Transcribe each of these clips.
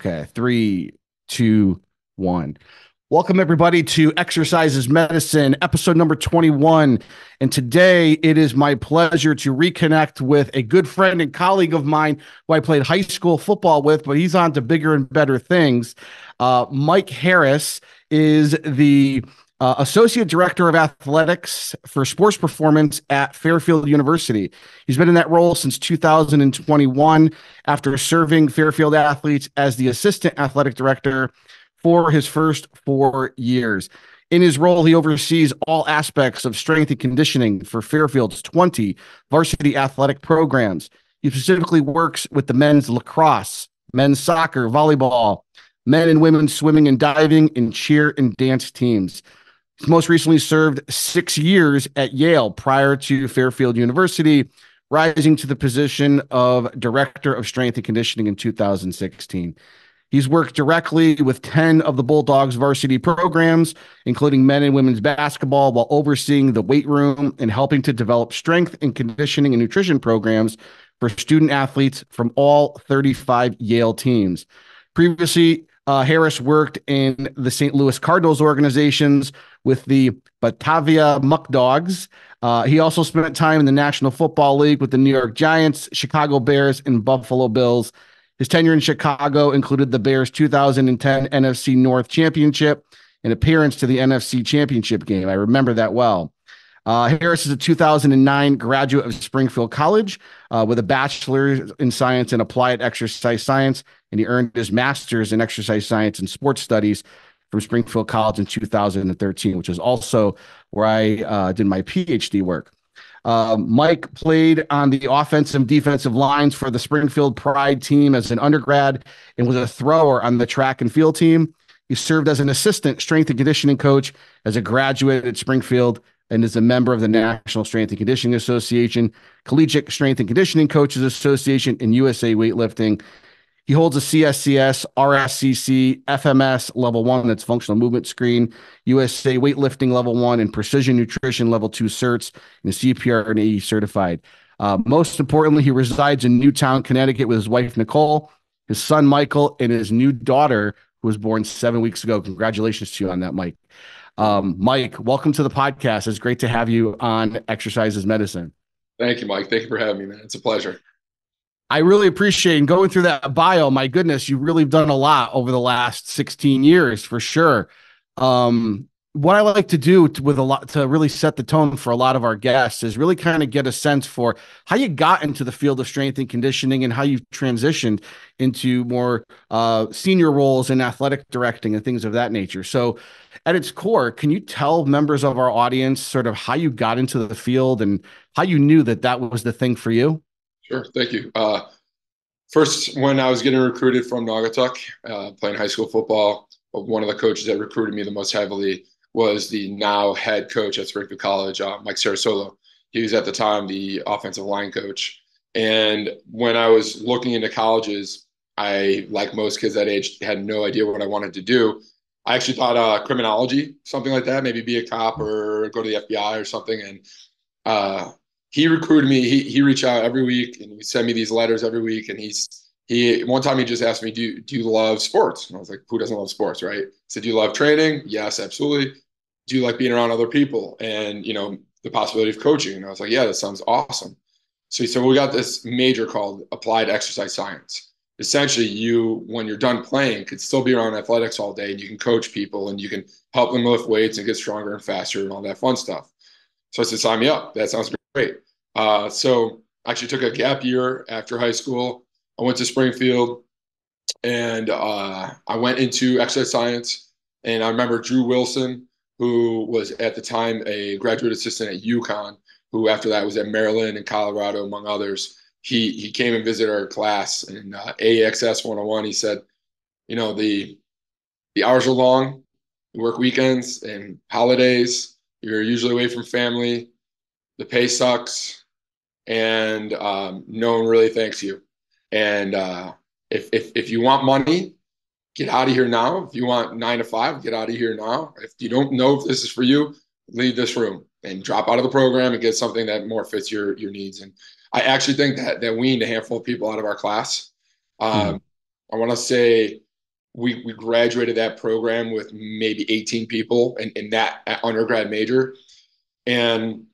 Okay, 3, 2, 1. Welcome, everybody, to Exercises Medicine, episode number 21. And today it is my pleasure to reconnect with a good friend and colleague of mine who I played high school football with, but he's on to bigger and better things. Mike Harris is the Associate Director of Athletics for Sports Performance at Fairfield University. He's been in that role since 2021 after serving Fairfield athletes as the Assistant Athletic Director for his first 4 years. In his role, he oversees all aspects of strength and conditioning for Fairfield's 20 varsity athletic programs. He specifically works with the men's lacrosse, men's soccer, volleyball, men and women swimming and diving, and cheer and dance teams. He's most recently served 6 years at Yale prior to Fairfield University, rising to the position of Director of Strength and Conditioning in 2016. He's worked directly with 10 of the Bulldogs varsity programs, including men and women's basketball, while overseeing the weight room and helping to develop strength and conditioning and nutrition programs for student athletes from all 35 Yale teams. Previously, Harris worked in the St. Louis Cardinals organizations with the Batavia Muckdogs. He also spent time in the National Football League with the New York Giants, Chicago Bears, and Buffalo Bills. His tenure in Chicago included the Bears' 2010 NFC North Championship and appearance to the NFC Championship Game. I remember that well. Harris is a 2009 graduate of Springfield College with a bachelor's in science and applied exercise science, and he earned his master's in exercise science and sports studies from Springfield College in 2013, which is also where I did my PhD work. Mike played on the offensive and defensive lines for the Springfield Pride team as an undergrad and was a thrower on the track and field team. He served as an assistant strength and conditioning coach as a graduate at Springfield and is a member of the National Strength and Conditioning Association, Collegiate Strength and Conditioning Coaches Association, and USA Weightlifting. He holds a CSCS, RSCC, FMS level 1, that's functional movement screen, USA weightlifting level 1, and precision nutrition level 2 certs, and CPR and AED certified. Most importantly, he resides in Newtown, Connecticut with his wife, Nicole, his son, Michael, and his new daughter, who was born 7 weeks ago. Congratulations to you on that, Mike. Mike, welcome to the podcast. It's great to have you on Exercises Medicine. Thank you, Mike. Thank you for having me, man. It's a pleasure. I really appreciate and going through that bio. My goodness, you've really done a lot over the last 16 years for sure. What I like to do to really set the tone for a lot of our guests is really kind of get a sense for how you got into the field of strength and conditioning and how you've transitioned into more senior roles in athletic directing and things of that nature. So at its core, can you tell members of our audience sort of how you got into the field and how you knew that that was the thing for you? Sure. Thank you. First, when I was getting recruited from Naugatuck, playing high school football, one of the coaches that recruited me the most heavily was the now head coach at Springfield College, Mike Sarasolo. He was at the time the offensive line coach. And when I was looking into colleges, I, like most kids that age, had no idea what I wanted to do. I actually thought criminology, something like that, maybe be a cop or go to the FBI or something. And he recruited me. He reached out every week and he sent me these letters every week. And he one time he just asked me, do you love sports? And I was like, who doesn't love sports, right? He said, do you love training? Yes, absolutely. Do you like being around other people and, the possibility of coaching? And I was like, yeah, that sounds awesome. So he said, well, we got this major called applied exercise science. Essentially, when you're done playing, could still be around athletics all day and you can coach people and you can help them lift weights and get stronger and faster and all that fun stuff. So I said, sign me up. That sounds great. So I actually took a gap year after high school. I went to Springfield and I went into exercise science. And I remember Drew Wilson, who was at the time a graduate assistant at UConn, who after that was at Maryland and Colorado, among others. He came and visited our class in AXS 101. He said, the hours are long, you work weekends and holidays, you're usually away from family, the pay sucks, and no one really thanks you. And if you want money, get out of here now. If you want 9 to 5, get out of here now. If you don't know if this is for you, leave this room and drop out of the program and get something that more fits your needs. And I actually think that weaned a handful of people out of our class. I want to say we graduated that program with maybe 18 people in that undergrad major. And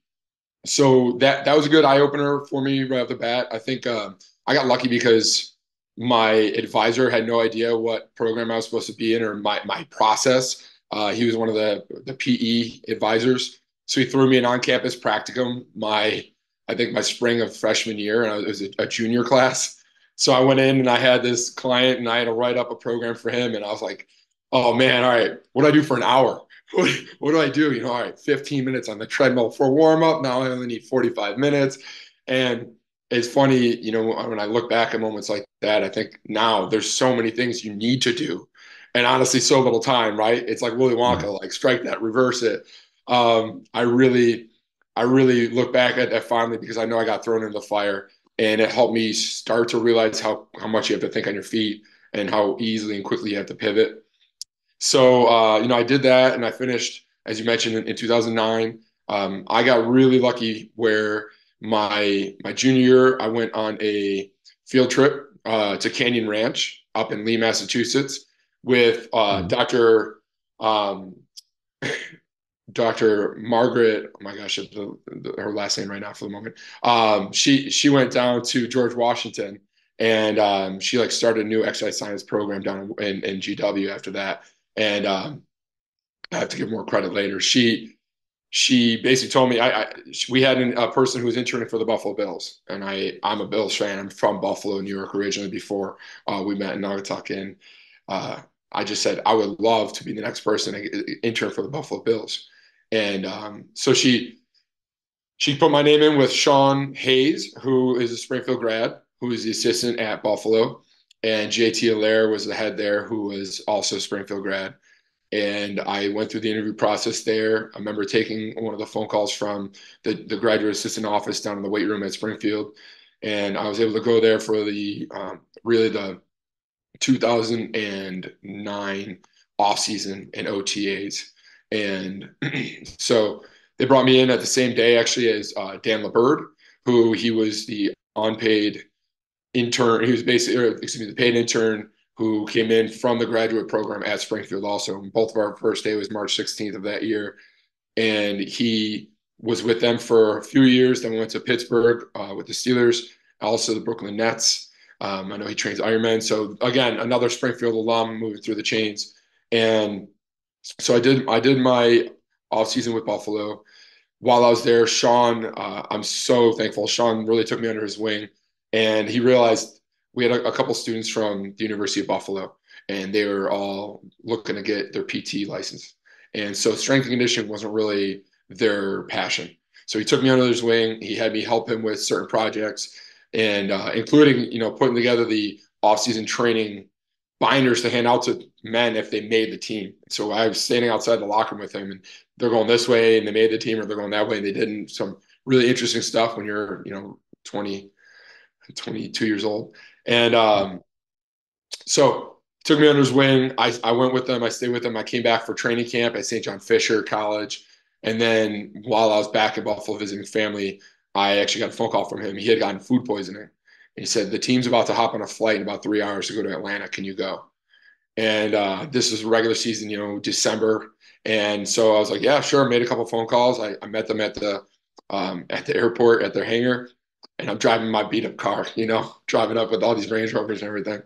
so that was a good eye opener for me right off the bat. I think I got lucky because my advisor had no idea what program I was supposed to be in or my process. He was one of the PE advisors, so he threw me an on-campus practicum. I think my spring of freshman year, and it was a junior class. So I went in and I had this client, and I had to write up a program for him, and I was like, "Oh man, all right, what do I do for an hour?" What do I do? All right, 15 minutes on the treadmill for warm up. Now I only need 45 minutes. And it's funny, when I look back at moments like that, I think now there's so many things you need to do. And honestly, so little time, right? It's like Willy Wonka, like strike that, reverse it. I really look back at that fondly because I know I got thrown in the fire, and it helped me start to realize how much you have to think on your feet and how easily and quickly you have to pivot. So, I did that and I finished, as you mentioned, in 2009. I got really lucky where my junior year, I went on a field trip to Canyon Ranch up in Lee, Massachusetts with um, Dr. Margaret. Oh my gosh, her last name right now for the moment. She went down to George Washington, and she like started a new exercise science program down in GW after that. And I have to give more credit later. She basically told me we had a person who was interning for the Buffalo Bills, and I'm a Bills fan. I'm from Buffalo, New York originally before we met in Naugatuck, and I just said I would love to be the next person to intern for the Buffalo Bills, and so she put my name in with Sean Hayes, who is a Springfield grad, who is the assistant at Buffalo, and JT Allaire was the head there, who was also a Springfield grad. And I went through the interview process there. I remember taking one of the phone calls from the graduate assistant office down in the weight room at Springfield, and I was able to go there for the really the 2009 off season and OTAs. And so they brought me in at the same day, actually, as Dan LeBird, who he was the unpaid intern. He was basically, the paid intern who came in from the graduate program at Springfield also. Both of our first day was March 16th of that year. And he was with them for a few years. Then we went to Pittsburgh with the Steelers, also the Brooklyn Nets. I know he trains Ironman. So again, another Springfield alum moving through the chains. And so I did my off season with Buffalo. While I was there, Sean, I'm so thankful. Sean really took me under his wing, and he realized we had a couple students from the University of Buffalo, and they were all looking to get their PT license. And so strength and conditioning wasn't really their passion. So he took me under his wing. He had me help him with certain projects, and including putting together the off-season training binders to hand out to men if they made the team. So I was standing outside the locker room with him, and they're going this way and they made the team, or they're going that way and they didn't. Some really interesting stuff when you're 20, 22 years old. And so took me under his wing. I went with them. I stayed with them. I came back for training camp at St. John Fisher College. And then while I was back in Buffalo visiting family, I actually got a phone call from him. He had gotten food poisoning. And he said, the team's about to hop on a flight in about 3 hours to go to Atlanta. Can you go? And this is regular season, December. And so I was like, yeah, sure. Made a couple phone calls. I met them at the airport at their hangar, and I'm driving my beat up car, driving up with all these Range Rovers and everything.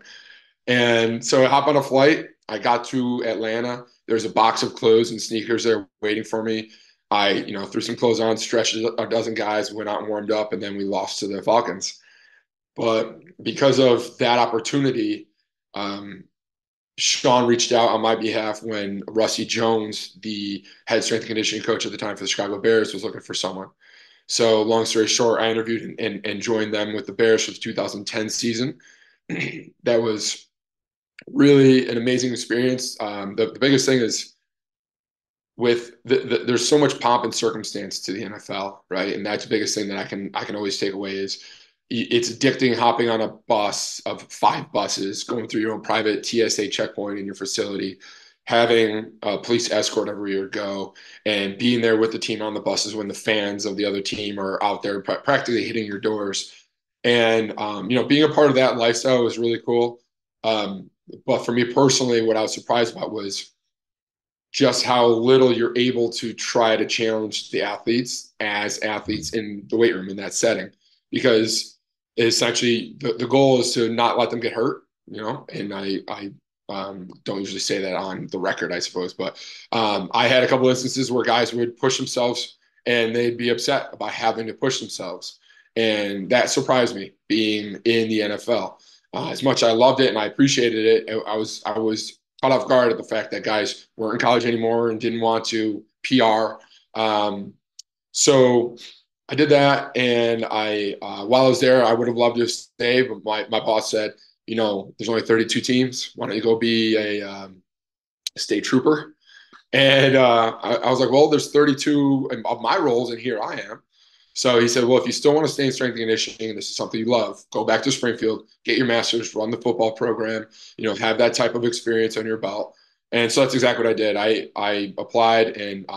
And so I hop on a flight. I got to Atlanta. There's a box of clothes and sneakers there waiting for me. I, threw some clothes on, stretched a dozen guys, went out and warmed up, and then we lost to the Falcons. But because of that opportunity, Sean reached out on my behalf when Rusty Jones, the head strength and conditioning coach at the time for the Chicago Bears, was looking for someone. So long story short, I interviewed and joined them with the Bears for the 2010 season. That was really an amazing experience. The biggest thing is with there's so much pomp and circumstance to the NFL, right? And that's the biggest thing that I can always take away is it's addicting hopping on a bus of 5 buses, going through your own private TSA checkpoint in your facility, having a police escort everywhere you go, and being there with the team on the buses when the fans of the other team are out there practically hitting your doors. And, being a part of that lifestyle was really cool. But for me personally, what I was surprised about was just how little you're able to try to challenge the athletes as athletes in the weight room in that setting, because essentially the goal is to not let them get hurt, and I don't usually say that on the record, I suppose, but I had a couple instances where guys would push themselves and they'd be upset about having to push themselves. And that surprised me being in the NFL. As much as I loved it and I appreciated it, I was caught off guard at the fact that guys weren't in college anymore and didn't want to PR. So I did that, and while I was there, I would have loved to stay, but my boss said, there's only 32 teams. Why don't you go be a state trooper? And I was like, well, there's 32 of my roles, and here I am. So he said, well, if you still want to stay in strength and conditioning, and this is something you love, go back to Springfield, get your master's, run the football program, have that type of experience on your belt. And so that's exactly what I did. I applied, and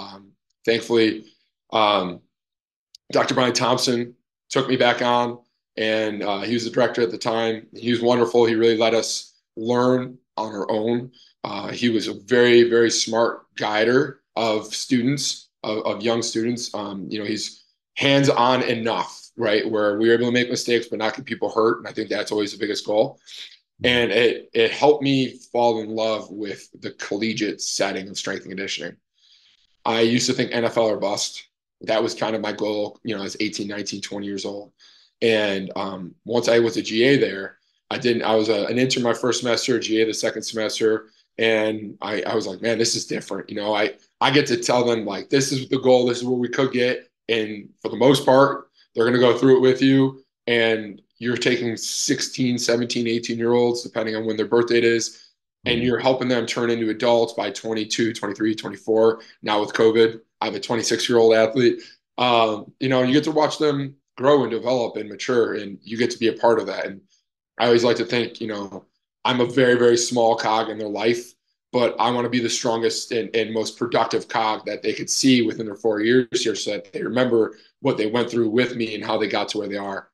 thankfully, Dr. Brian Thompson took me back on, and he was the director at the time. He was wonderful. He really let us learn on our own. He was a very, very smart guider of students, of young students. He's hands-on enough, right, where we were able to make mistakes but not get people hurt, and I think that's always the biggest goal. And it helped me fall in love with the collegiate setting of strength and conditioning. I used to think NFL or bust. That was kind of my goal, I was 18, 19, 20 years old. And once I was a GA there, I was an intern my first semester, GA the second semester, and I was like, man, this is different. I get to tell them, like, this is the goal, this is what we could get. And for the most part, they're going to go through it with you. And you're taking 16, 17, 18-year-olds, depending on when their birth date is, and you're helping them turn into adults by 22, 23, 24. Now with COVID, I have a 26-year-old athlete. You get to watch them grow and develop and mature, and you get to be a part of that. And I always like to think, I'm a very, very small cog in their life, but I want to be the strongest and most productive cog that they could see within their 4 years here, so that they remember what they went through with me and how they got to where they are.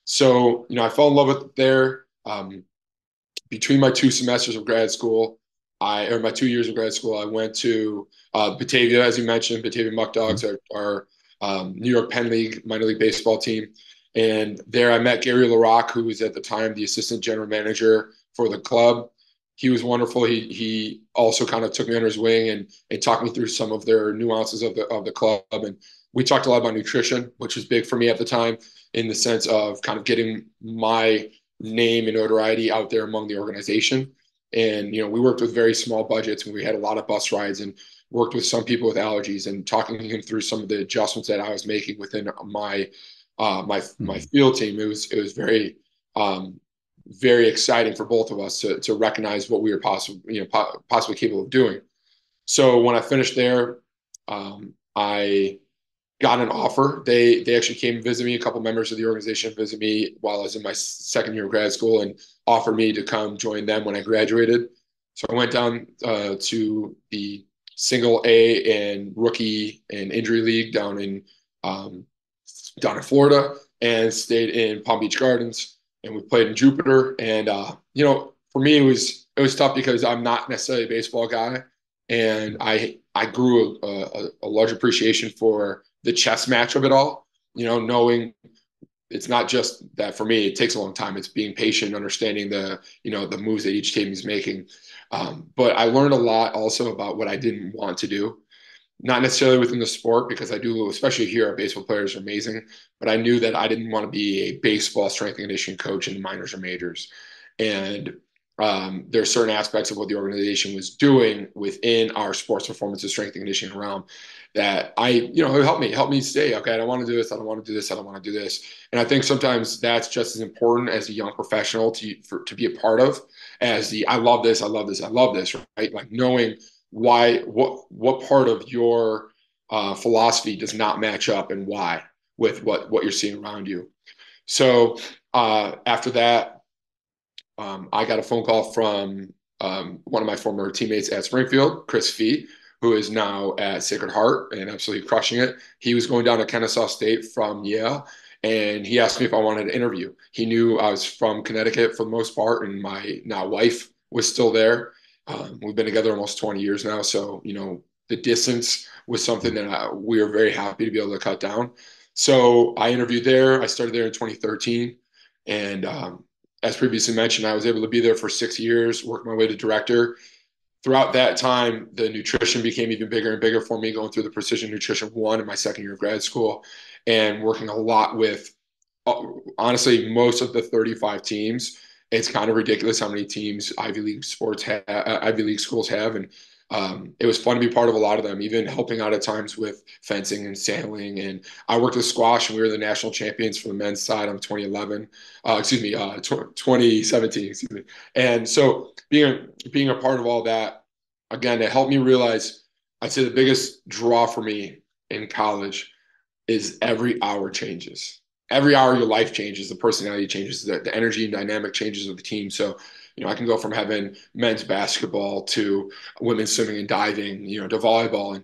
So, I fell in love with it there. Between my 2 semesters of grad school, my 2 years of grad school, I went to Batavia, as you mentioned. Batavia Muckdogs are New York Penn League minor league baseball team. And there I met Gary LaRock, who was at the time the assistant general manager for the club. He was wonderful. He also kind of took me under his wing and talked me through some of their nuances of the club. And we talked a lot about nutrition, which was big for me at the time, in the sense of kind of getting my name and notoriety out there among the organization. And, we worked with very small budgets, and we had a lot of bus rides, and worked with some people with allergies, and talking to him through some of the adjustments that I was making within my field team. It was very, very exciting for both of us to recognize what we were possibly capable of doing. So when I finished there, I got an offer. They actually came and visited me. A couple members of the organization visited me while I was in my second year of grad school, and offered me to come join them when I graduated. So I went down to the single A and rookie and injury league down in Florida, and stayed in Palm Beach Gardens, and we played in Jupiter. And for me, it was tough because I'm not necessarily a baseball guy, and I grew a large appreciation for the chess match of it all. Knowing it's not just that for me, it takes a long time. It's being patient, understanding the moves that each team is making. But I learned a lot also about what I didn't want to do. Not necessarily within the sport, because I do, especially here, our baseball players are amazing, but I knew that I didn't want to be a baseball strength and conditioning coach in the minors or majors. And there are certain aspects of what the organization was doing within our sports performance and strength and conditioning realm that it helped me stay, okay, I don't want to do this, I don't want to do this, I don't want to do this. And I think sometimes that's just as important as a young professional to be a part of, as I love this, I love this, I love this, right? Like knowing what part of your philosophy does not match up, and why, with what you're seeing around you. So after that, I got a phone call from one of my former teammates at Springfield, Chris Fee, who is now at Sacred Heart and absolutely crushing it. He was going down to Kennesaw State from Yale, and he asked me if I wanted to interview. He knew I was from Connecticut for the most part, and my now wife was still there. We've been together almost 20 years now. So, the distance was something that we were very happy to be able to cut down. So I interviewed there. I started there in 2013. And as previously mentioned, I was able to be there for 6 years, work my way to director. Throughout that time, the nutrition became even bigger and bigger for me, going through the Precision Nutrition 1 in my second year of grad school and working a lot with, honestly, most of the 35 teams. It's kind of ridiculous how many teams Ivy League schools have. And it was fun to be part of a lot of them, even helping out at times with fencing and sailing. And I worked with squash, and we were the national champions for the men's side on 2017, excuse me. And so being a part of all that, again, it helped me realize, I'd say the biggest draw for me in college is every hour changes. Every hour your life changes, the personality changes, the energy and dynamic changes of the team. So, I can go from having men's basketball to women's swimming and diving, to volleyball,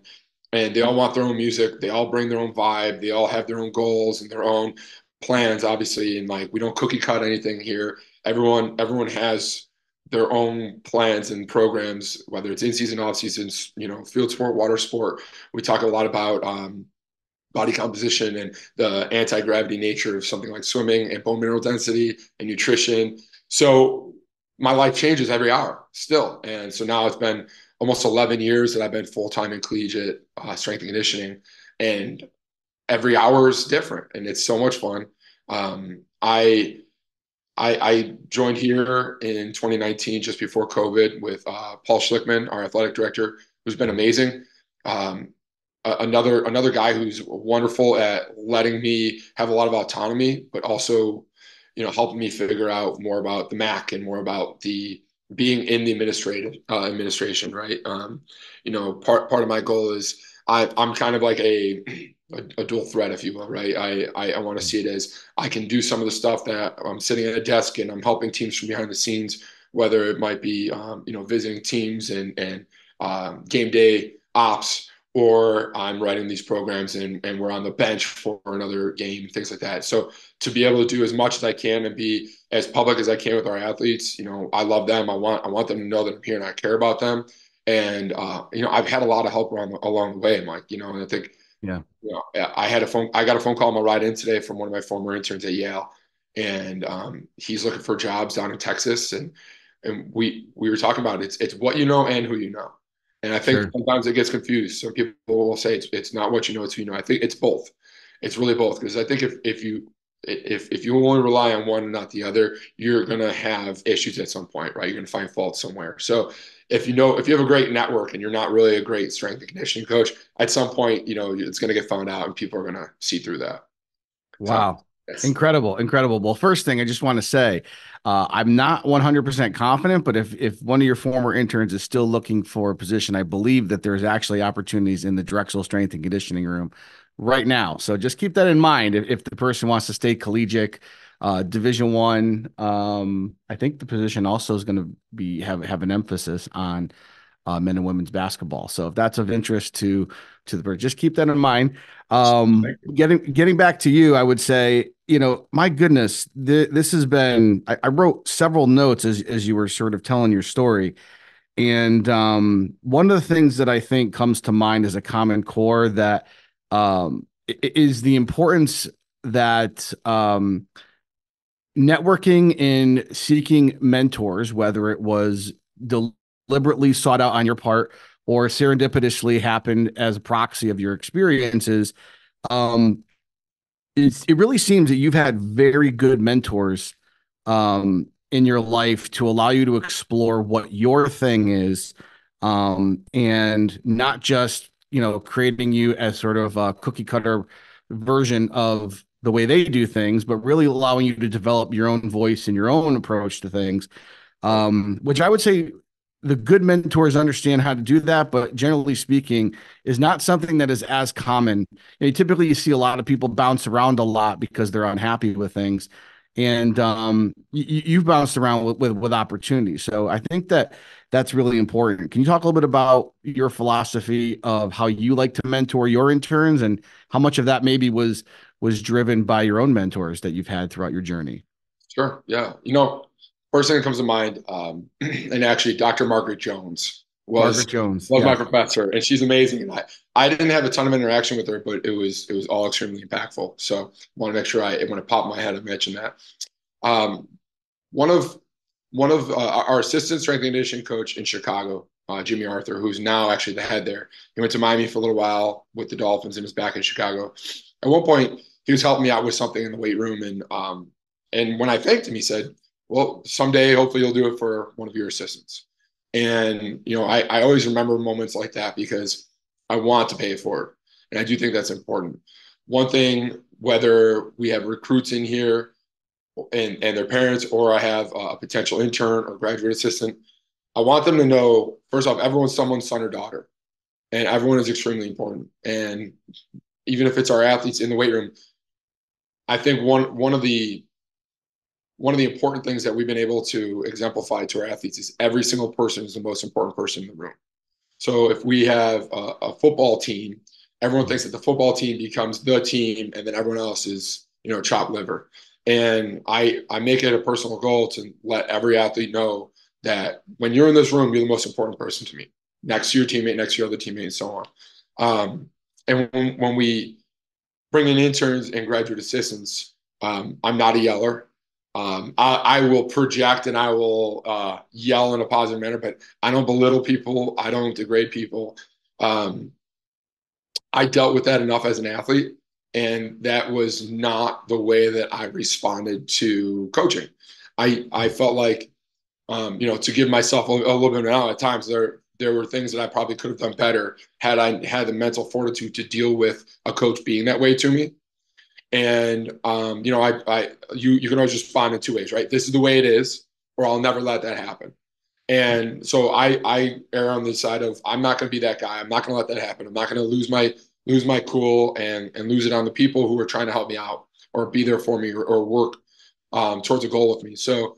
and they all want their own music. They all bring their own vibe. They all have their own goals and their own plans, obviously. And like, we don't cookie cut anything here. Everyone has their own plans and programs, whether it's in season, off season, field sport, water sport. We talk a lot about body composition and the anti-gravity nature of something like swimming and bone mineral density and nutrition. So my life changes every hour still. And so now it's been almost 11 years that I've been full-time in collegiate strength and conditioning, and every hour is different, and it's so much fun. I joined here in 2019, just before COVID, with Paul Schlickman, our athletic director, who's been amazing. Another guy who's wonderful at letting me have a lot of autonomy, but also, helping me figure out more about the MAC and more about the being in the administration, right? Part of my goal is I'm kind of like a dual threat, if you will, right? I want to see it as I can do some of the stuff that I'm sitting at a desk and I'm helping teams from behind the scenes, whether it might be visiting teams and game day ops, or I'm writing these programs and we're on the bench for another game, things like that. So to be able to do as much as I can and be as public as I can with our athletes, I love them. I want them to know that I'm here and I care about them. And I've had a lot of help along the way, Mike. And I think, Yeah. I got a phone call on my ride in today from one of my former interns at Yale, and he's looking for jobs down in Texas, and we were talking about it's what you know and who you know. And I think Sure. sometimes it gets confused. Some people will say it's not what you know, it's who you know. I think it's both. It's really both, because I think if you only rely on one and not the other, you're gonna have issues at some point, right? You're gonna find fault somewhere. So if you have a great network and you're not really a great strength and conditioning coach, at some point, it's gonna get found out and people are gonna see through that. So Wow. yes. Incredible. Incredible. Well, first thing I just want to say, I'm not 100% confident, but if one of your former interns is still looking for a position, I believe that there's actually opportunities in the Drexel strength and conditioning room right now. So just keep that in mind. If the person wants to stay collegiate, Division One, I think the position also is going to have an emphasis on men and women's basketball. So if that's of interest to the person, just keep that in mind. Getting back to you, I would say, my goodness, this has been, I wrote several notes as you were sort of telling your story. And one of the things that I think comes to mind as a common core that is the importance that networking and seeking mentors, whether it was deliberately sought out on your part or serendipitously happened as a proxy of your experiences, it really seems that you've had very good mentors in your life to allow you to explore what your thing is, and not just creating you as sort of a cookie cutter version of the way they do things, but really allowing you to develop your own voice and your own approach to things, which I would say the good mentors understand how to do that, but generally speaking, is not something that is as common. Typically, you see a lot of people bounce around a lot because they're unhappy with things, and you've bounced around with opportunities. So I think that's really important. Can you talk a little bit about your philosophy of how you like to mentor your interns, and how much of that maybe was driven by your own mentors that you've had throughout your journey? Sure. Yeah. first thing that comes to mind, and actually Dr. Margaret Jones Margaret Jones. was my Yes. professor, and she's amazing. And I didn't have a ton of interaction with her, but it was all extremely impactful. So I want to make sure when it popped in my head, I mentioned that. Um, one of our assistant strength and conditioning coach in Chicago, Jimmy Arthur, who's now actually the head there. He went to Miami for a little while with the Dolphins and is back in Chicago. At one point, he was helping me out with something in the weight room, and when I thanked him, he said, "Well, someday, hopefully, you'll do it for one of your assistants." And I always remember moments like that because I want to pay it forward, and I do think that's important. One thing, whether we have recruits in here and their parents, or I have a potential intern or graduate assistant, I want them to know, first off, everyone's someone's son or daughter, and everyone is extremely important. And even if it's our athletes in the weight room, I think one of the important things that we've been able to exemplify to our athletes is every single person is the most important person in the room. So if we have a football team, everyone thinks that the football team becomes the team, and then everyone else is, chopped liver. And I make it a personal goal to let every athlete know that when you're in this room, you're the most important person to me, next to your teammate, next to your other teammate, and so on. And when we bring in interns and graduate assistants, I'm not a yeller. I will project and I will yell in a positive manner, but I don't belittle people. I don't degrade people. I dealt with that enough as an athlete, and that was not the way that I responded to coaching. I felt like, to give myself a little bit of out at times, there were things that I probably could have done better had I had the mental fortitude to deal with a coach being that way to me. And you can always respond in two ways, right? This is the way it is, or I'll never let that happen. And so I err on the side of, I'm not going to be that guy. I'm not going to let that happen. I'm not going to lose my cool and lose it on the people who are trying to help me out or be there for me or work towards a goal with me. So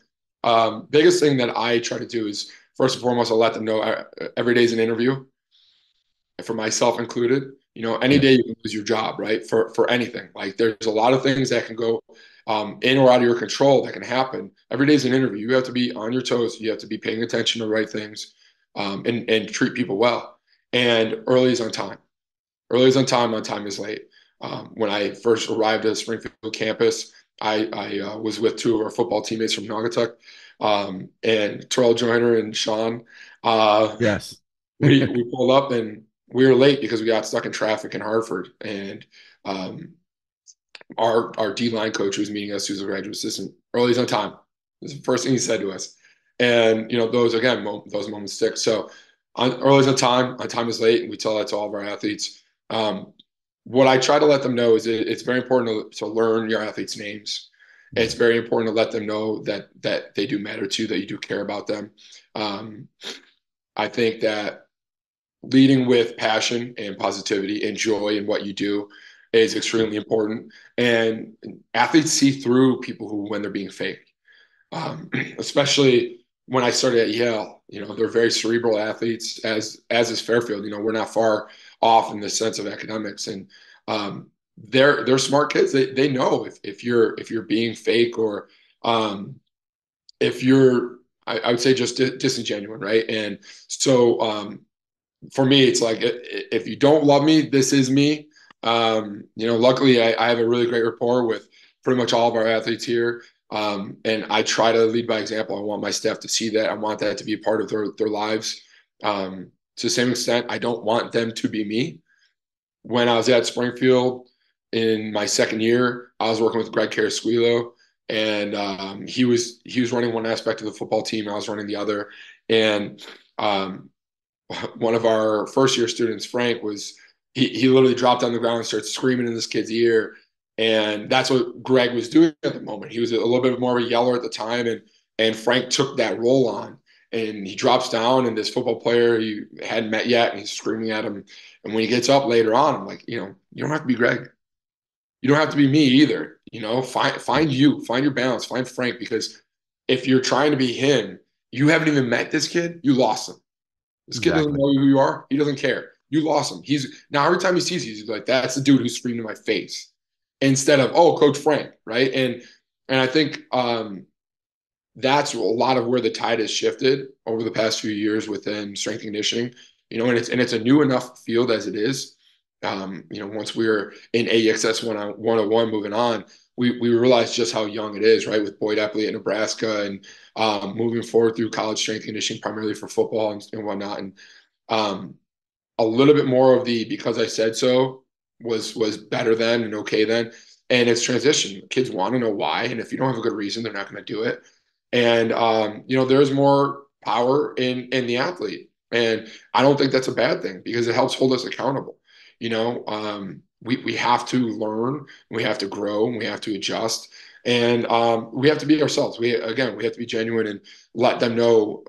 biggest thing that I try to do is, first and foremost, I'll let them know every day is an interview, for myself included. Any day you can lose your job, right? For anything. Like, there's a lot of things that can go in or out of your control that can happen. Every day is an interview. You have to be on your toes. You have to be paying attention to the right things, and treat people well. And early is on time. Early is on time. On time is late. When I first arrived at the Springfield campus, I was with two of our football teammates from Naugatuck, and Terrell Joyner and Sean. Yes. we pulled up and we were late because we got stuck in traffic in Hartford. And our D-line coach who was meeting us, who's a graduate assistant, early is on time. This is the first thing he said to us. And, those moments stick. So early is on time is late, and we tell that to all of our athletes. What I try to let them know is it's very important to learn your athletes' names. It's very important to let them know that they do matter to you, that you do care about them. I think that leading with passion and positivity and joy in what you do is extremely important. And athletes see through people when they're being fake, especially when I started at Yale. They're very cerebral athletes, as is Fairfield. We're not far off in the sense of academics, and they're smart kids. They know if you're being fake, or if you're, I would say, just disingenuous, right? And so for me, it's like, if you don't love me, this is me. Luckily, I have a really great rapport with pretty much all of our athletes here. And I try to lead by example. I want my staff to see that. I want that to be a part of their lives. To the same extent, I don't want them to be me. When I was at Springfield in my second year, I was working with Greg Carasquillo, and he was running one aspect of the football team. I was running the other. And one of our first year students, Frank, he literally dropped on the ground and started screaming in this kid's ear. And that's what Greg was doing at the moment. He was a little bit more of a yeller at the time, and Frank took that role on. And he drops down, and this football player he hadn't met yet, and he's screaming at him. And when he gets up later on, I'm like, you don't have to be Greg. You don't have to be me either. Find your balance, find Frank, because if you're trying to be him, you haven't even met this kid, you lost him. This kid doesn't know who you are. He doesn't care. You lost him. Now every time he sees you, he's like, that's the dude who's screaming in my face, instead of, oh, Coach Frank, right? And I think that's a lot of where the tide has shifted over the past few years within strength and conditioning. And it's a new enough field as it is. Once we were in AEXS 101 moving on, we realized just how young it is, right? With Boyd Epley at Nebraska and moving forward through college strength conditioning, primarily for football and whatnot. And a little bit more of the because I said so was better then and okay then. And it's transition. Kids want to know why. And if you don't have a good reason, they're not going to do it. And there's more power in the athlete. And I don't think that's a bad thing because it helps hold us accountable. We have to learn, we have to grow, and we have to adjust, and we have to be ourselves. We have to be genuine and let them know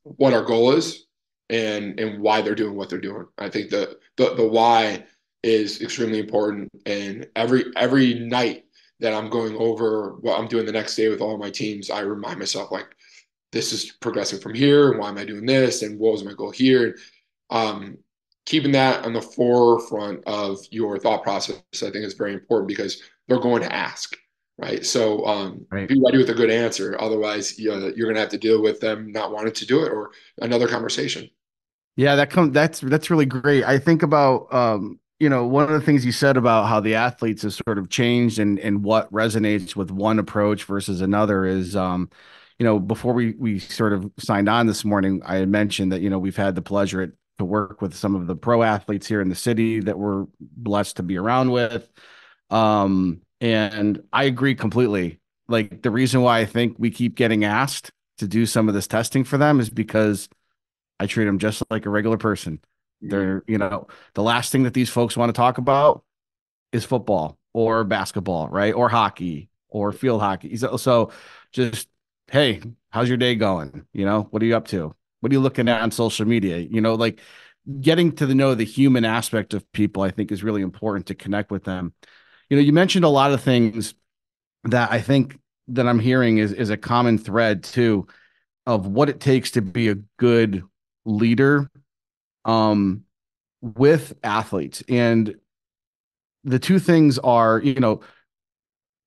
what our goal is and why they're doing what they're doing. I think the why is extremely important. And every night that I'm going over what I'm doing the next day with all of my teams, I remind myself like this is progressing from here, and why am I doing this, and what was my goal here. Keeping that on the forefront of your thought process, I think is very important because they're going to ask, right? So Right. be ready with a good answer. Otherwise, you're going to have to deal with them not wanting to do it or another conversation. Yeah, that's really great. I think about one of the things you said about how the athletes have sort of changed and what resonates with one approach versus another is before we sort of signed on this morning, I had mentioned that we've had the pleasure to work with some of the pro athletes here in the city that we're blessed to be around with. And I agree completely. Like the reason why I think we keep getting asked to do some of this testing for them is because I treat them just like a regular person. They're, the last thing that these folks want to talk about is football or basketball, right? Or hockey or field hockey. So just, hey, how's your day going? What are you up to? What are you looking at on social media? Like getting to know the human aspect of people, I think is really important to connect with them. You mentioned a lot of things that I think that I'm hearing is a common thread too of what it takes to be a good leader with athletes. And the two things are,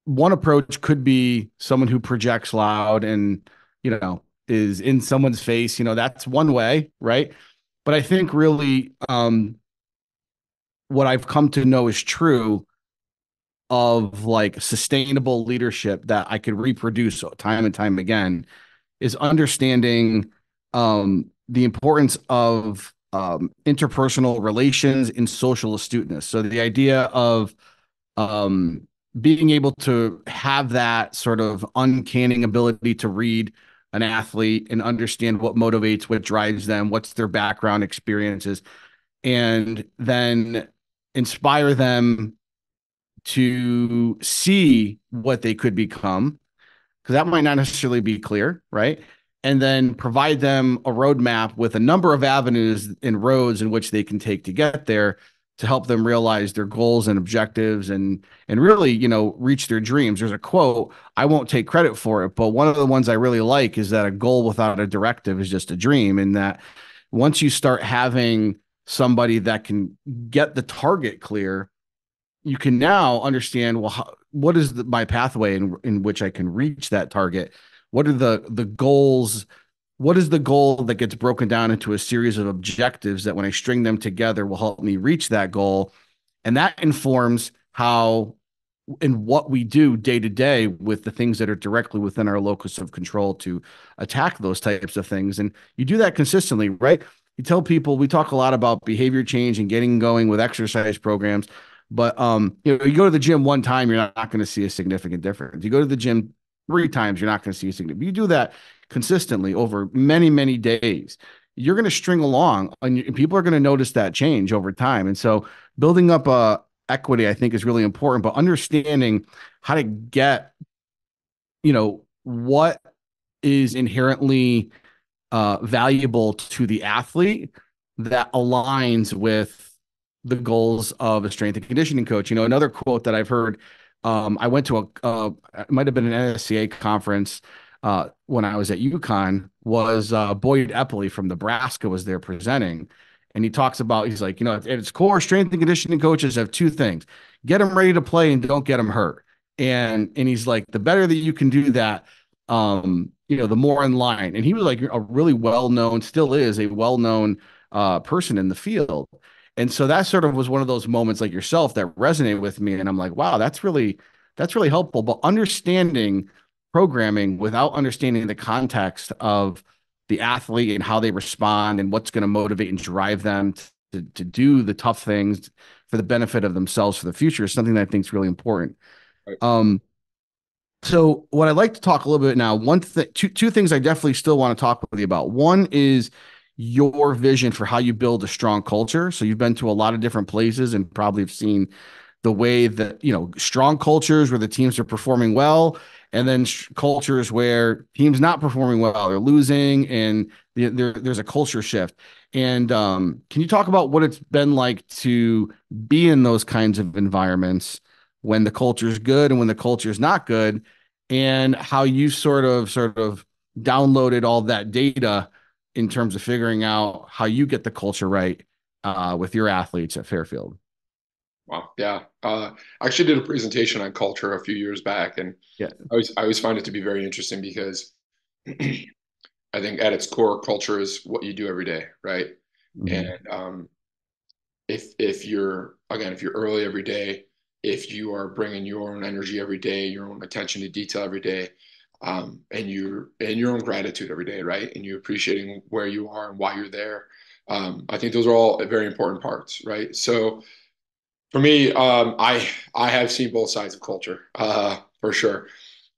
one approach could be someone who projects loud and, is in someone's face, that's one way, right? But I think really what I've come to know is true of like sustainable leadership that I could reproduce time and time again is understanding the importance of interpersonal relations and social astuteness. So the idea of being able to have that sort of uncanny ability to read an athlete and understand what motivates, what drives them, what's their background experiences, and then inspire them to see what they could become, because that might not necessarily be clear, right? And then provide them a roadmap with a number of avenues and roads in which they can take to get there to help them realize their goals and objectives and really, reach their dreams. There's a quote, I won't take credit for it, but one of the ones I really like is that a goal without a directive is just a dream. And that once you start having somebody that can get the target clear, you can now understand, well, what is my pathway in which I can reach that target? What are the goals? What is the goal that gets broken down into a series of objectives that when I string them together will help me reach that goal? And that informs how and what we do day to day with the things that are directly within our locus of control to attack those types of things. And you do that consistently, right? You tell people, we talk a lot about behavior change and getting going with exercise programs. But you go to the gym one time, you're not going to see a significant difference. You go to the gym 3 times, you're not going to see a significant. You do that consistently over many, many days, you're going to string along, and people are going to notice that change over time. And so, building up equity, I think, is really important. But understanding how to get, what is inherently valuable to the athlete that aligns with the goals of a strength and conditioning coach. Another quote that I've heard, I went to it might have been an NSCA conference when I was at UConn, was Boyd Epley from Nebraska was there presenting. And he talks about, he's like, at its core, strength and conditioning coaches have 2 things: get them ready to play and don't get them hurt. And he's like, the better that you can do that, the more in line. And he was like a really well-known, still is a well-known person in the field. And so that sort of was one of those moments like yourself that resonated with me. And I'm like, wow, that's really helpful. But understanding programming without understanding the context of the athlete and how they respond and what's going to motivate and drive them to do the tough things for the benefit of themselves for the future is something that I think is really important. Right. So what I'd like to talk a little bit now, two things I definitely still want to talk with you about. One is your vision for how you build a strong culture. So you've been to a lot of different places and probably have seen the way that, strong cultures where the teams are performing well, and then cultures where teams not performing well, they're losing, and there's a culture shift. And can you talk about what it's been like to be in those kinds of environments when the culture is good and when the culture is not good, and how you sort of downloaded all that data in terms of figuring out how you get the culture right with your athletes at Fairfield? Wow. Yeah. I actually did a presentation on culture a few years back, and Yeah. I always find it to be very interesting because I think at its core, culture is what you do every day, right? Mhm. And if you're early every day, if you are bringing your own energy every day, your own attention to detail every day, and your own gratitude every day, right? And you're appreciating where you are and why you're there. I think those are all very important parts, right? So for me, I have seen both sides of culture, for sure,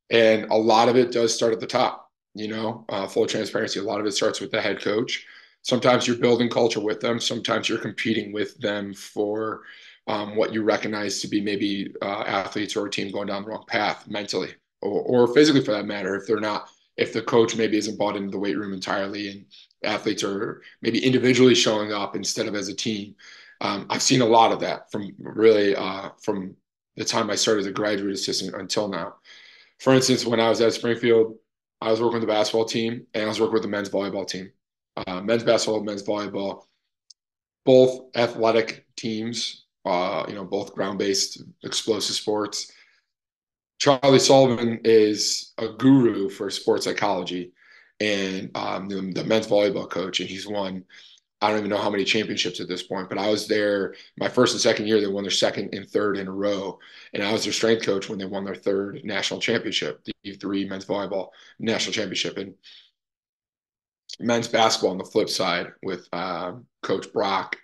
and a lot of it does start at the top. Full transparency. A lot of it starts with the head coach. Sometimes you're building culture with them. Sometimes you're competing with them for what you recognize to be maybe athletes or a team going down the wrong path mentally or physically, for that matter. If the coach maybe isn't bought into the weight room entirely, and athletes are maybe individually showing up instead of as a team. I've seen a lot of that from the time I started as a graduate assistant until now. For instance, when I was at Springfield, I was working with the basketball team and I was working with the men's volleyball team. Men's basketball, men's volleyball, both athletic teams, both ground-based explosive sports. Charlie Sullivan is a guru for sports psychology and the men's volleyball coach, and he's won I don't even know how many championships at this point, but I was there my first and second year. They won their second and third in a row. And I was their strength coach when they won their third national championship, the E3 men's volleyball national championship. And men's basketball on the flip side with Coach Brock,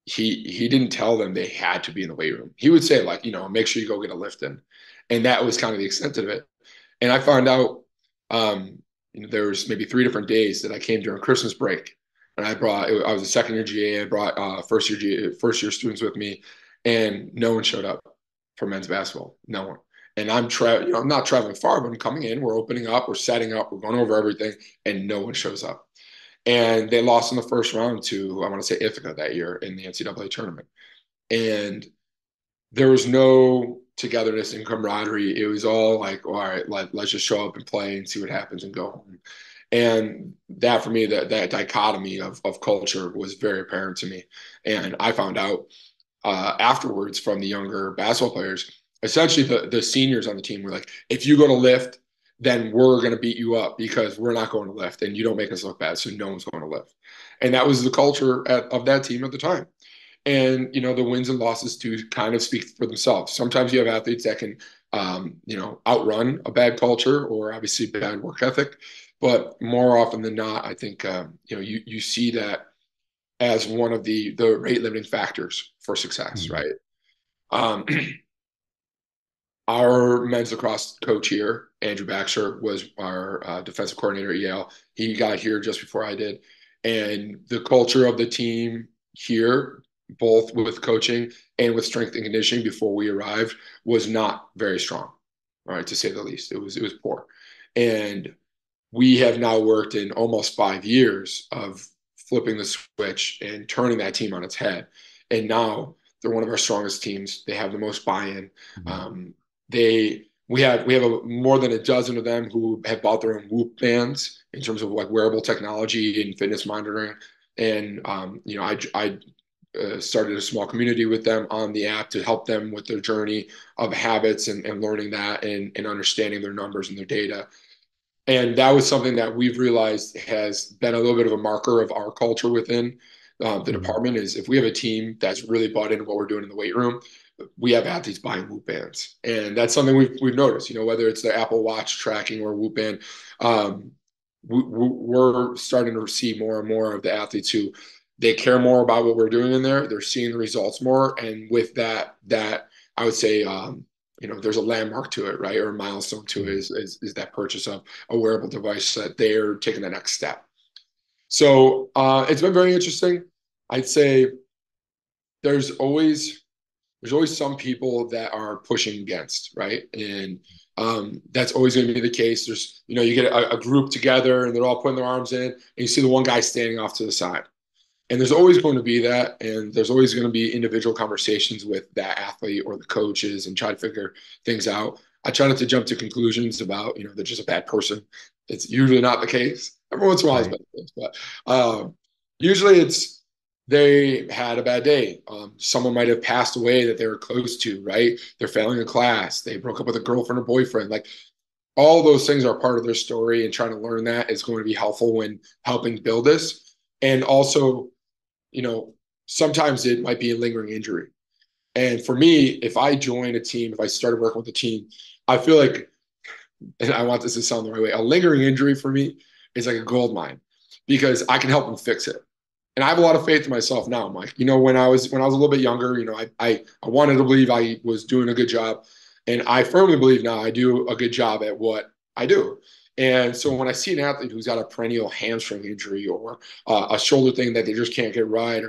he didn't tell them they had to be in the weight room. He would say, like, make sure you go get a lift in. And that was kind of the extent of it. And I found out there was maybe 3 different days that I came during Christmas break, and I was a second year GA. I brought first year students with me, and no one showed up for men's basketball. No one. And I'm not traveling far, but I'm coming in. We're opening up. We're setting up. We're going over everything, and no one shows up. And they lost in the first round to I want to say Ithaca that year in the NCAA tournament. And there was no togetherness and camaraderie. It was all like, all right, let's just show up and play and see what happens and go home. And that for me, that dichotomy of culture was very apparent to me. And I found out afterwards from the younger basketball players, essentially the seniors on the team were like, if you go to lift, then we're going to beat you up because we're not going to lift and you don't make us look bad. So no one's going to lift. And that was the culture of that team at the time. And, the wins and losses do kind of speak for themselves. Sometimes you have athletes that can, outrun a bad culture or obviously bad work ethic. But more often than not, I think, you see that as one of the rate limiting factors for success, Mhm. right? Um, our men's lacrosse coach here, Andrew Baxter, was our defensive coordinator at Yale. He got here just before I did. And the culture of the team here, both with coaching and with strength and conditioning before we arrived, was not very strong, right, to say the least. It was poor. And we have now worked in almost 5 years of flipping the switch and turning that team on its head. And now they're one of our strongest teams. They have the most buy-in. Mhm. Um, we have more than a dozen of them who have bought their own Whoop bands in terms of like wearable technology and fitness monitoring. And I started a small community with them on the app to help them with their journey of habits and learning that and understanding their numbers and their data. And that was something that we've realized has been a little bit of a marker of our culture within the department is if we have a team that's really bought into what we're doing in the weight room, we have athletes buying Whoop bands. And that's something we've noticed, whether it's the Apple Watch tracking or Whoop band, we're starting to see more and more of the athletes who they care more about what we're doing in there. They're seeing the results more. And with that I would say, there's a landmark to it, right? Or a milestone to it is that purchase of a wearable device that they're taking the next step. So it's been very interesting. I'd say there's always some people that are pushing against, right? And that's always going to be the case. There's, you get a group together and they're all putting their arms in, and you see the one guy standing off to the side. And there's always going to be that. And there's always going to be individual conversations with that athlete or the coaches and try to figure things out. I try not to jump to conclusions about, they're just a bad person. It's usually not the case. Every once in a while, it's bad things, but usually it's they had a bad day. Someone might have passed away that they were close to, right? They're failing a class. They broke up with a girlfriend or boyfriend. Like all those things are part of their story, and trying to learn that is going to be helpful when helping build this. And also, sometimes it might be a lingering injury. And for me, if I join a team, if I started working with a team, I feel like, and I want this to sound the right way, a lingering injury for me is like a gold mine because I can help them fix it. And I have a lot of faith in myself now, Mike. When I was a little bit younger, I wanted to believe I was doing a good job. And I firmly believe now I do a good job at what I do. And so when I see an athlete who's got a perennial hamstring injury or a shoulder thing that they just can't get right,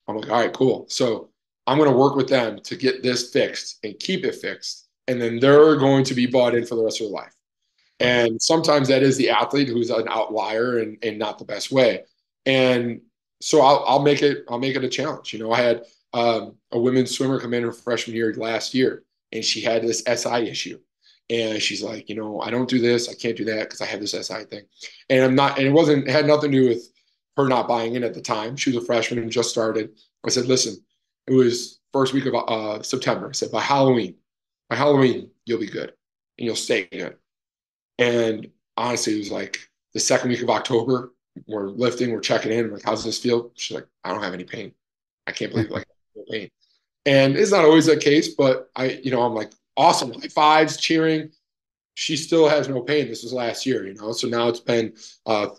I'm like, all right, cool. So I'm going to work with them to get this fixed and keep it fixed. And then they're going to be bought in for the rest of their life. And sometimes that is the athlete who's an outlier and not the best way. And so I'll make it a challenge. I had a women's swimmer come in her freshman year last year, and she had this SI issue. And she's like, I don't do this. I can't do that because I have this SI thing. And it had nothing to do with her not buying in at the time. She was a freshman and just started. I said, listen, it was first week of September. I said, by Halloween, you'll be good and you'll stay good. And honestly, it was like the second week of October, we're lifting, we're checking in. I'm like, how's this feel? She's like, I don't have any pain. I can't believe I have no pain. And it's not always that case, but I'm like, awesome, high fives, cheering. She still has no pain. This was last year, So now it's been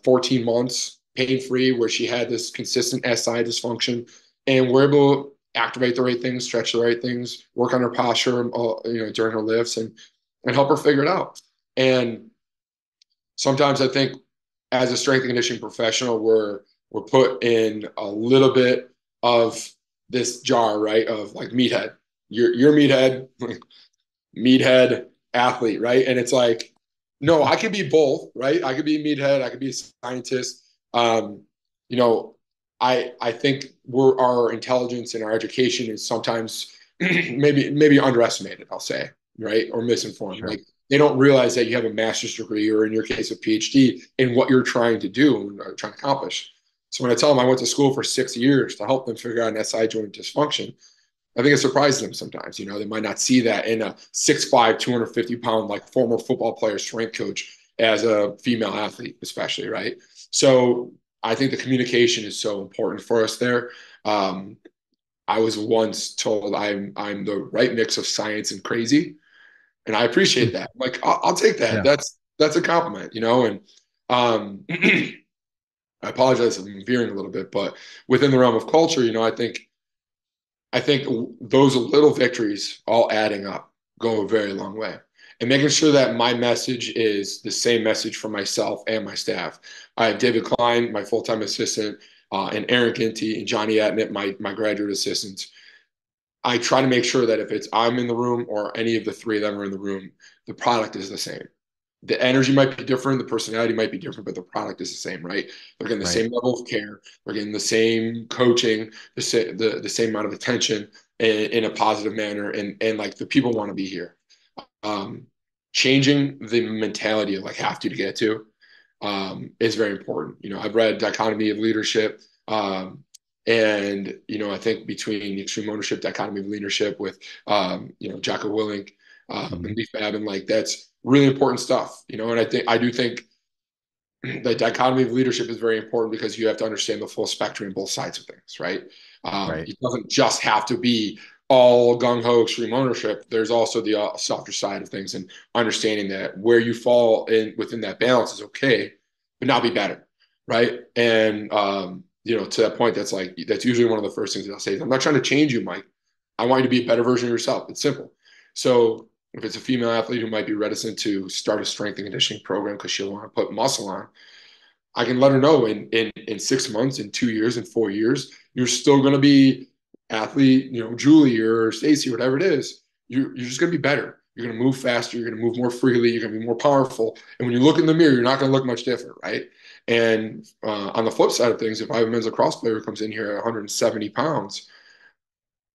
14 months pain-free where she had this consistent SI dysfunction, and we're able to activate the right things, stretch the right things, work on her posture, during her lifts, and help her figure it out. And sometimes I think as a strength and conditioning professional, we're put in a little bit of this jar, right? Of like meathead, you're meathead, meathead athlete, right? And it's like, no, I could be both, right? I could be a meathead, I could be a scientist. I think our intelligence and our education is sometimes maybe underestimated, I'll say, right? Or misinformed. Sure. Like they don't realize that you have a master's degree, or in your case, a PhD in what you're trying to do and trying to accomplish. So when I tell them I went to school for 6 years to help them figure out an SI joint dysfunction, I think it surprises them sometimes. They might not see that in a 6'5", 250-pound, like former football player strength coach as a female athlete, especially, right? So I think the communication is so important for us there. I was once told I'm the right mix of science and crazy, and I appreciate that. Like I'll take that. Yeah. That's a compliment, And I apologize if I'm veering a little bit, but within the realm of culture, I think those little victories all adding up go a very long way. And making sure that my message is the same message for myself and my staff. I have David Klein, my full-time assistant, and Aaron Ginty and Johnny Atnett, my graduate assistants. I try to make sure that if it's I'm in the room or any of the three of them are in the room, the product is the same. The energy might be different, the personality might be different, but the product is the same, right? They're getting the same level of care, they're getting the same coaching, the same amount of attention in a positive manner, and like the people want to be here. Changing the mentality of like have to get to is very important. I've read Dichotomy of Leadership, and I think between Extreme Ownership, Dichotomy of Leadership with Jocko Willink, and Lee Fabin, like that's really important stuff, you know. And I do think the dichotomy of leadership is very important because you have to understand the full spectrum and both sides of things, right? Right. It doesn't just have to be all gung ho extreme ownership. There's also the softer side of things, and understanding that where you fall in within that balance is okay, but now be better, right? And you know, to that point, that's usually one of the first things that I'll say. I'm not trying to change you, Mike. I want you to be a better version of yourself. It's simple. So if it's a female athlete who might be reticent to start a strength and conditioning program because she'll want to put muscle on, I can let her know in 6 months, in 2 years, in 4 years, you're still going to be athlete, you know, Julie or Stacy, whatever it is. You're just going to be better. You're going to move faster. You're going to move more freely. You're going to be more powerful. And when you look in the mirror, you're not going to look much different, right? And on the flip side of things, if I have a men's lacrosse player who comes in here at 170 pounds,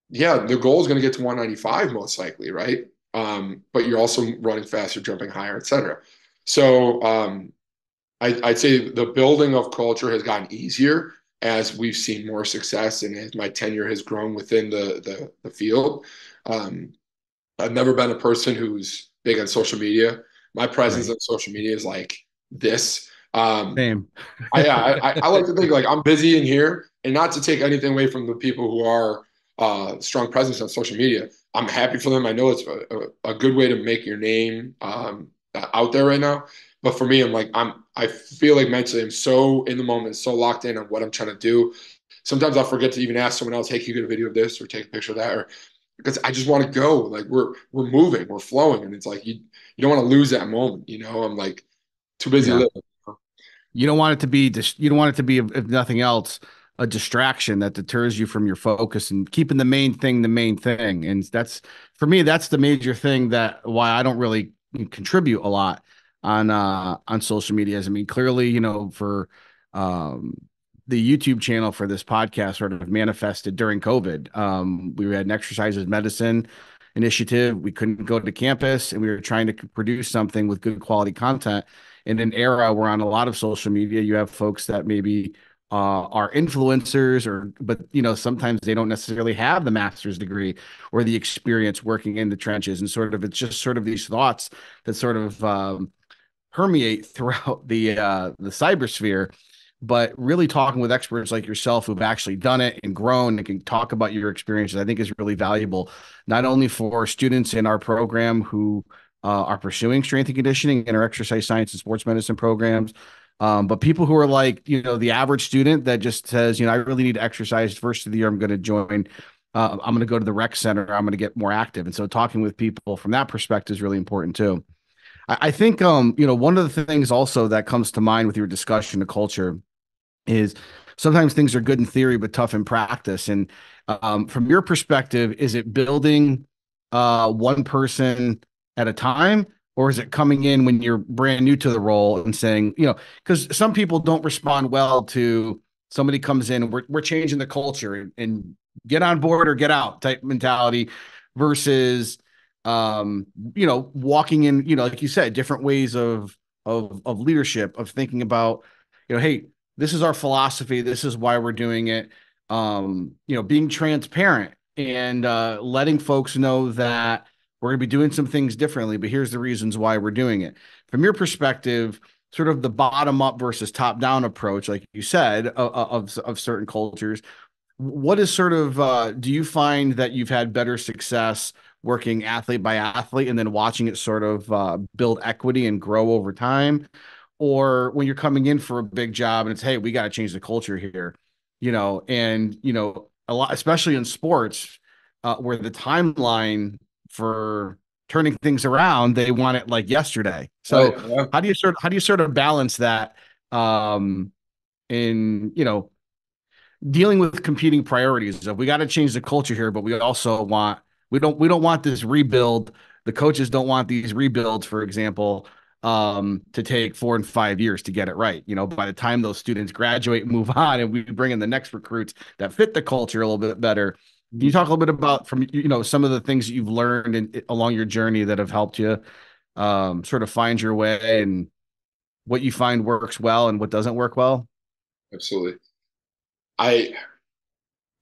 yeah, the goal is going to get to 195 most likely, right? But you're also running faster, jumping higher, et cetera. So I'd say the building of culture has gotten easier as we've seen more success and as my tenure has grown within the field. Um, I've never been a person who's big on social media. My presence Right. on social media is like this. Um, Same. I like to think like I'm busy in here, and not to take anything away from the people who are strong presence on social media. I'm happy for them. I know it's a good way to make your name out there right now. But for me, I feel like mentally I'm so in the moment, so locked in on what I'm trying to do. Sometimes I'll forget to even ask someone else, "Hey, can you get a video of this or take a picture of that?" Or because I just want to go. Like we're moving, we're flowing, and it's like you don't want to lose that moment. You know, I'm like too busy Yeah. living. You don't want it to be you don't want it to be, if nothing else, a distraction that deters you from your focus and keeping the main thing the main thing. And that's, for me, that's the major thing that why I don't really contribute a lot on social medias. I mean, clearly, for um the YouTube channel for this podcast sort of manifested during COVID. We had an exercises medicine initiative. We couldn't go to campus, and we were trying to produce something with good quality content in an era where on a lot of social media you have folks that maybe are influencers, but sometimes they don't necessarily have the master's degree or the experience working in the trenches, and sort of it's just sort of these thoughts that sort of permeate throughout the cybersphere. But really talking with experts like yourself who've actually done it and grown and can talk about your experiences, I think is really valuable, not only for students in our program who are pursuing strength and conditioning in our exercise science and sports medicine programs, but people who are like, the average student that just says, I really need to exercise. First of the year, I'm going to join. I'm going to go to the rec center. I'm going to get more active. And so talking with people from that perspective is really important too. I think, one of the things also that comes to mind with your discussion of culture is sometimes things are good in theory, but tough in practice. And from your perspective, is it building one person at a time, or is it coming in when you're brand new to the role and saying, because some people don't respond well to somebody comes in and we're changing the culture and get on board or get out type mentality versus, walking in, like you said, different ways of leadership, of thinking about, hey, this is our philosophy. This is why we're doing it. Being transparent and letting folks know that we're going to be doing some things differently, but here's the reasons why we're doing it. From your perspective, sort of the bottom up versus top down approach, like you said, of certain cultures, what is sort of, do you find that you've had better success working athlete by athlete and then watching it sort of build equity and grow over time? Or when you're coming in for a big job and it's, hey, we got to change the culture here, a lot, especially in sports, where the timeline for turning things around, they want it like yesterday. Right. So Yeah. how do you sort of balance that in, dealing with competing priorities of we got to change the culture here, but we don't want this rebuild. The coaches don't want these rebuilds, for example, to take 4 and 5 years to get it right. By the time those students graduate and move on, and we bring in the next recruits that fit the culture a little bit better. Can you talk a little bit about from some of the things that you've learned along your journey that have helped you sort of find your way and what you find works well and what doesn't work well? Absolutely. I,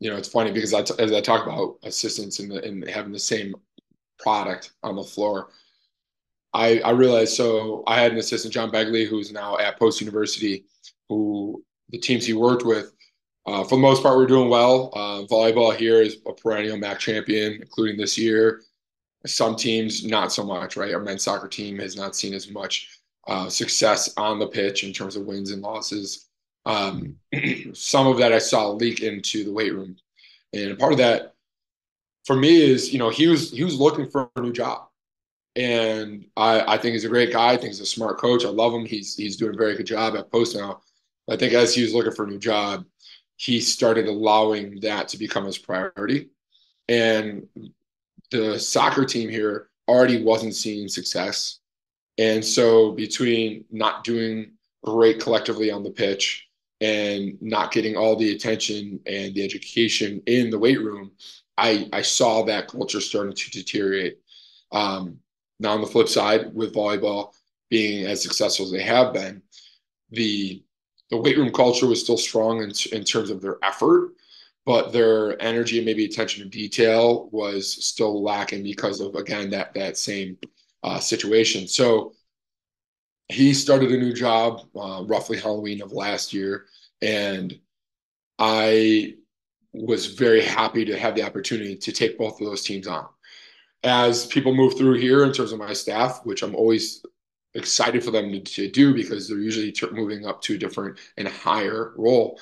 it's funny because as I talk about assistants and having the same product on the floor, I realized, so I had an assistant, John Begley, who's now at Post University, who the teams he worked with, for the most part, we're doing well. Volleyball here is a perennial MAC champion, including this year. Some teams, not so much, right? Our men's soccer team has not seen as much success on the pitch in terms of wins and losses. Some of that I saw leak into the weight room. And part of that for me is, he was looking for a new job. And I think he's a great guy. I think he's a smart coach. I love him. He's doing a very good job at Post now. I think as he was looking for a new job, he started allowing that to become his priority. And the soccer team here already wasn't seeing success. And so between not doing great collectively on the pitch and not getting all the attention and the education in the weight room, I saw that culture starting to deteriorate. Now on the flip side, with volleyball being as successful as they have been, the weight room culture was still strong in terms of their effort, but their energy and maybe attention to detail was still lacking because of, again, that same situation. So he started a new job roughly Halloween of last year, and I was very happy to have the opportunity to take both of those teams on. As people move through here in terms of my staff, which I'm always excited for them to do because they're usually moving up to a different and higher role.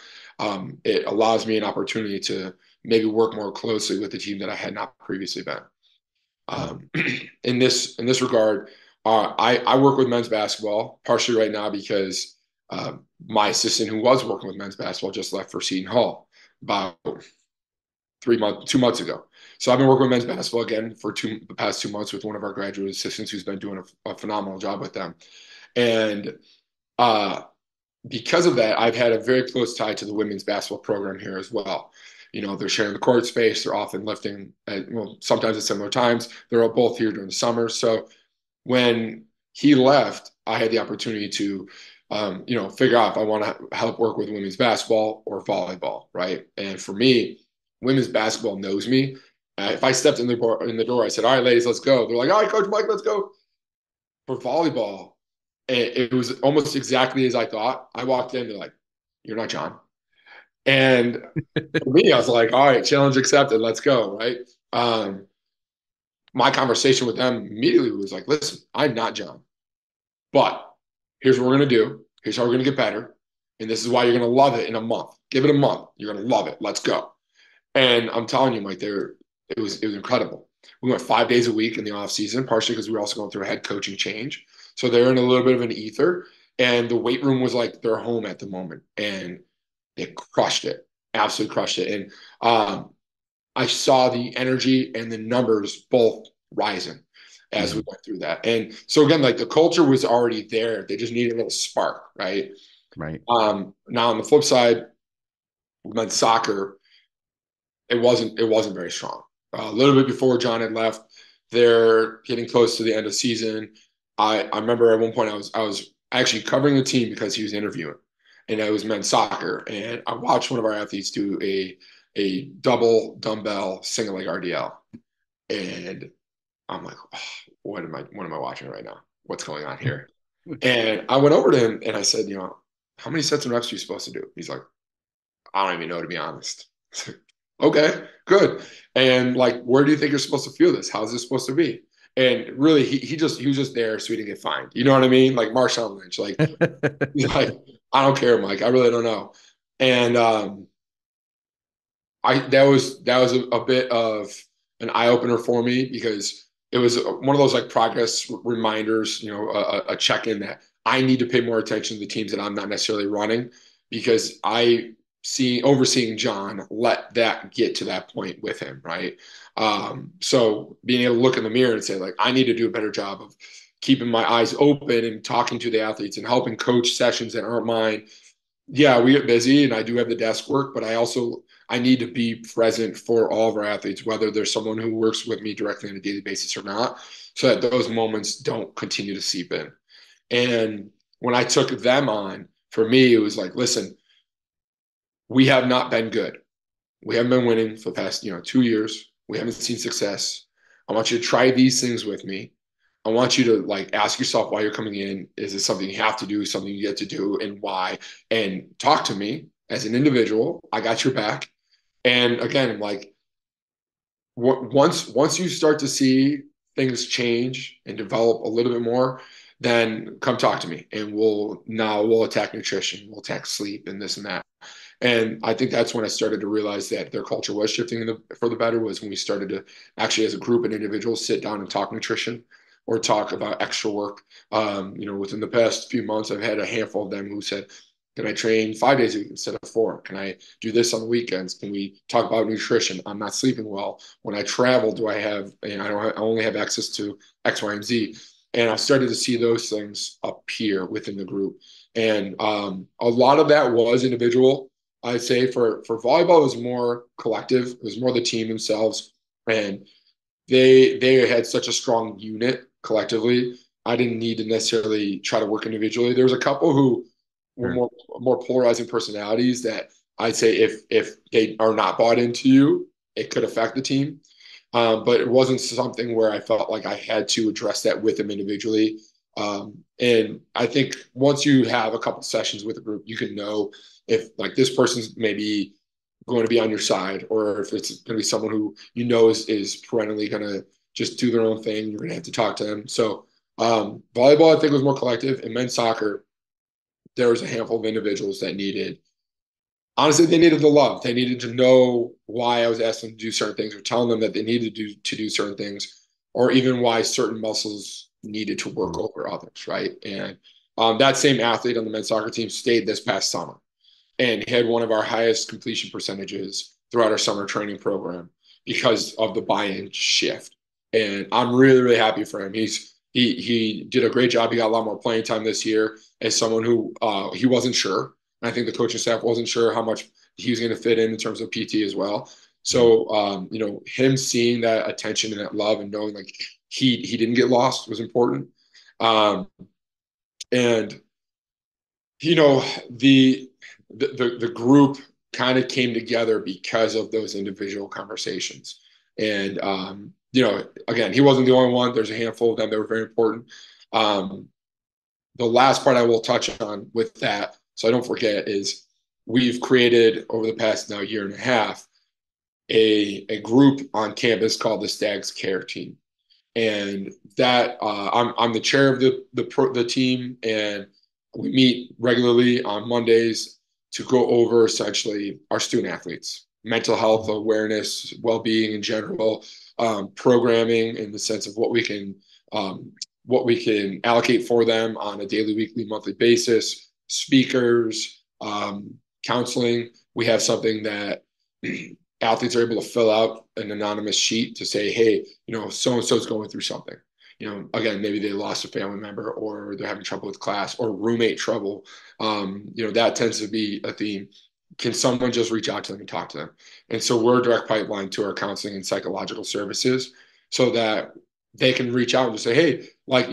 It allows me an opportunity to maybe work more closely with the team that I had not previously been. In this regard, I work with men's basketball partially right now because my assistant who was working with men's basketball just left for Seton Hall about 2 months ago. So I've been working with men's basketball again for the past 2 months with one of our graduate assistants who's been doing a phenomenal job with them. And because of that, I've had a very close tie to the women's basketball program here as well. They're sharing the court space. They're often lifting sometimes at similar times. They're all both here during the summer. So when he left, I had the opportunity to, figure out if I want to help work with women's basketball or volleyball, right? And for me, women's basketball knows me. If I stepped in the door, I said, "All right, ladies, let's go." They're like, "All right, Coach Mike, let's go." For volleyball, it was almost exactly as I thought. I walked in, they're like, "You're not John." And for me, I was like, "All right, challenge accepted. Let's go." Right. My conversation with them immediately was like, "Listen, I'm not John, but here's what we're going to do. Here's how we're going to get better. And this is why you're going to love it in a month. Give it a month. You're going to love it. Let's go." And I'm telling you, Mike, it was incredible. We went 5 days a week in the off season, partially because we were also going through a head coaching change. So they're in a little bit of an ether. And the weight room was like their home at the moment. And they crushed it, absolutely crushed it. And I saw the energy and the numbers both rising as we went through that. And so again, like the culture was already there. They just needed a little spark, right? Right. Now on the flip side, men's soccer, it wasn't very strong. A little bit before John had left, they're getting close to the end of season. I remember at one point I was actually covering the team because he was interviewing, and it was men's soccer. And I watched one of our athletes do a double dumbbell single leg RDL, and I'm like, oh, what am I watching right now? What's going on here? And I went over to him and I said, how many sets and reps are you supposed to do? He's like, I don't even know, to be honest. Okay, good. And like, where do you think you're supposed to feel this? How's this supposed to be? And really, he was just there so he didn't get fined. You know what I mean? Like Marshawn Lynch. Like he's like, I don't care, Mike. I really don't know. And that was a bit of an eye opener for me because it was one of those like progress reminders, a check in that I need to pay more attention to the teams that I'm not necessarily running because overseeing John let that get to that point with him, right? So being able to look in the mirror and say like I need to do a better job of keeping my eyes open and talking to the athletes and helping coach sessions that aren't mine. Yeah, we get busy and I do have the desk work, but I need to be present for all of our athletes, whether there's someone who works with me directly on a daily basis or not, so that those moments don't continue to seep in. And when I took them on, for me, it was like, listen, we have not been good. We haven't been winning for the past, 2 years. We haven't seen success. I want you to try these things with me. I want you to like ask yourself why you're coming in. Is it something you have to do, something you get to do, and why? And talk to me as an individual. I got your back. And again, I'm like, once you start to see things change and develop a little bit more, then come talk to me, and we'll attack nutrition, we'll attack sleep, and this and that. And I think that's when I started to realize that their culture was shifting for the better, was when we started to actually, as a group and individuals, sit down and talk nutrition or talk about extra work. Within the past few months, I've had a handful of them who said, can I train 5 days a week instead of 4? Can I do this on the weekends? Can we talk about nutrition? I'm not sleeping well. When I travel, I only have access to X, Y, and Z. And I started to see those things appear within the group. And a lot of that was individual. I'd say for volleyball, it was more collective. It was more the team themselves. And they had such a strong unit collectively. I didn't need to necessarily try to work individually. There was a couple who were more polarizing personalities that I'd say if they are not bought into you, it could affect the team. But it wasn't something where I felt like I had to address that with them individually. And I think once you have a couple sessions with a group, you can know if like this person's maybe going to be on your side, or if it's going to be someone who is perennially going to just do their own thing. You're going to have to talk to them. So volleyball, I think, was more collective. And men's soccer, there was a handful of individuals that honestly, they needed the love. They needed to know why I was asking them to do certain things, or telling them that they needed to do certain things, or even why certain muscles needed to work over others, right? And that same athlete on the men's soccer team stayed this past summer and had one of our highest completion percentages throughout our summer training program because of the buy-in shift. And I'm really, really happy for him. He did a great job. He got a lot more playing time this year as someone who he wasn't sure. I think the coaching staff wasn't sure how much he was going to fit in terms of PT as well. So, him seeing that attention and that love and knowing like he didn't get lost was important. And the group kind of came together because of those individual conversations. And again, he wasn't the only one. There's a handful of them that were very important. The last part I will touch on with that, so I don't forget, is we've created over the past now year and a half a group on campus called the Stags Care Team, and that I'm the chair of the team, and we meet regularly on Mondays to go over essentially our student athletes, mental health awareness, well-being in general, programming in the sense of what we can allocate for them on a daily, weekly, monthly basis, speakers, counseling. We have something that athletes are able to fill out an anonymous sheet to say, hey, so-and-so is going through something. Again, maybe they lost a family member, or they're having trouble with class, or roommate trouble. That tends to be a theme. Can someone just reach out to them and talk to them? And so we're a direct pipeline to our counseling and psychological services, so that they can reach out and just say, hey, like,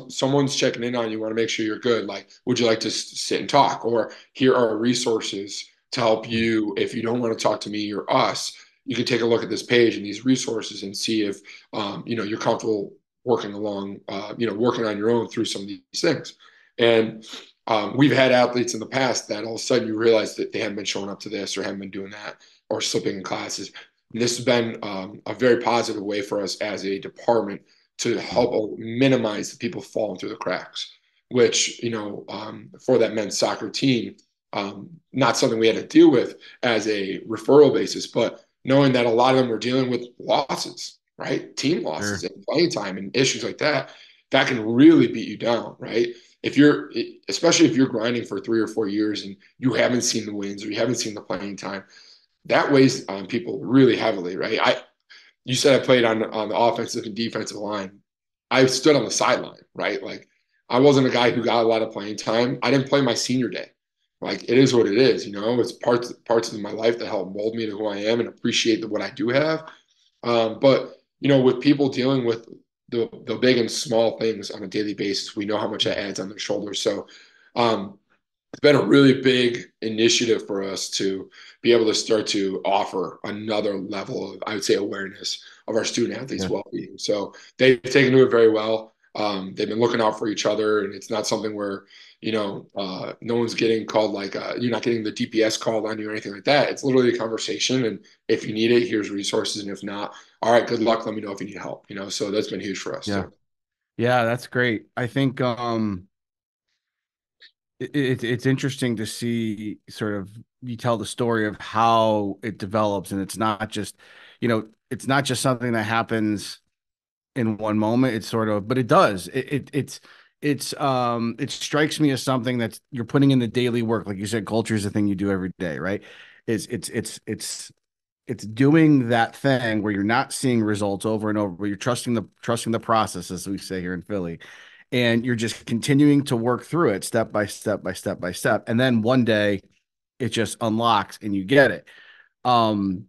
someone's checking in on you, want to make sure you're good. Like, would you like to sit and talk? Or here are resources to help you. If you don't want to talk to me or us, you can take a look at this page and these resources and see if, you're comfortable working along, working on your own through some of these things. And we've had athletes in the past that all of a sudden you realize that they haven't been showing up to this, or haven't been doing that, or slipping in classes. And this has been a very positive way for us as a department to help minimize the people falling through the cracks, which, for that men's soccer team, not something we had to deal with as a referral basis, but knowing that a lot of them were dealing with losses, right? Team losses and playing time and issues like that, that can really beat you down, right? Especially if you're grinding for 3 or 4 years and you haven't seen the wins, or you haven't seen the playing time, that weighs on people really heavily, right? You said I played on the offensive and defensive line. I stood on the sideline, right? Like, I wasn't a guy who got a lot of playing time. I didn't play my senior day. Like, it is what it is, it's parts of my life that help mold me to who I am and appreciate what I do have. But with people dealing with the big and small things on a daily basis, we know how much that adds on their shoulders. So it's been a really big initiative for us to be able to start to offer another level of, I would say, awareness of our student athletes' well-being. So they've taken to it very well. They've been looking out for each other, and it's not something where, no one's getting called you're not getting the DPS called on you or anything like that. It's literally a conversation. And if you need it, here's resources. And if not, all right, good luck. Let me know if you need help, so that's been huge for us Yeah. too. Yeah, that's great. I think it's interesting to see sort of you tell the story of how it develops, and it's not just something that happens in one moment. It's sort of, but it does. It strikes me as something that's you're putting in the daily work. Like you said, culture is a thing you do every day, right? It's doing that thing where you're not seeing results over and over, but you're trusting the process, as we say here in Philly, and you're just continuing to work through it step by step by step by step, and then one day it just unlocks and you get it. Um,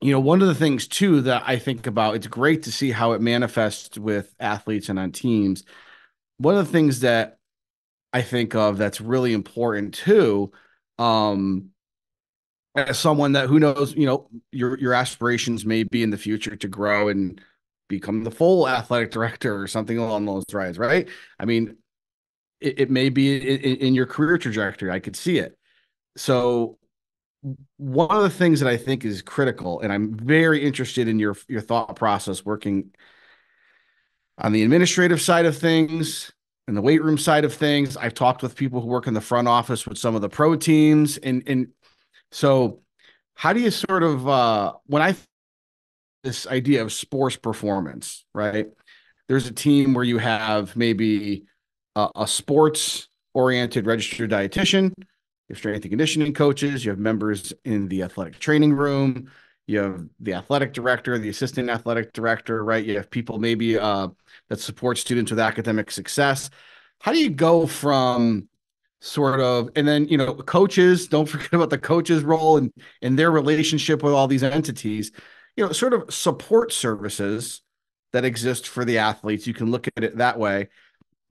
one of the things too that I think about, it's great to see how it manifests with athletes and on teams. One of the things that I think of that's really important too, um, as someone that who knows, your aspirations may be in the future to grow and become the full athletic director or something along those lines, right? I mean, it may be in your career trajectory. I could see it. So one of the things that I think is critical, and I'm very interested in your thought process working on the administrative side of things and the weight room side of things. I've talked with people who work in the front office with some of the pro teams, and so how do you sort of when I this idea of sports performance, right? There's a team where you have maybe a sports oriented registered dietitian, you have strength and conditioning coaches, you have members in the athletic training room, you have the athletic director, the assistant athletic director, right? You have people maybe that support students with academic success. How do you go from sort of, and then coaches, don't forget about the coaches role and their relationship with all these entities, sort of support services that exist for the athletes, you can look at it that way,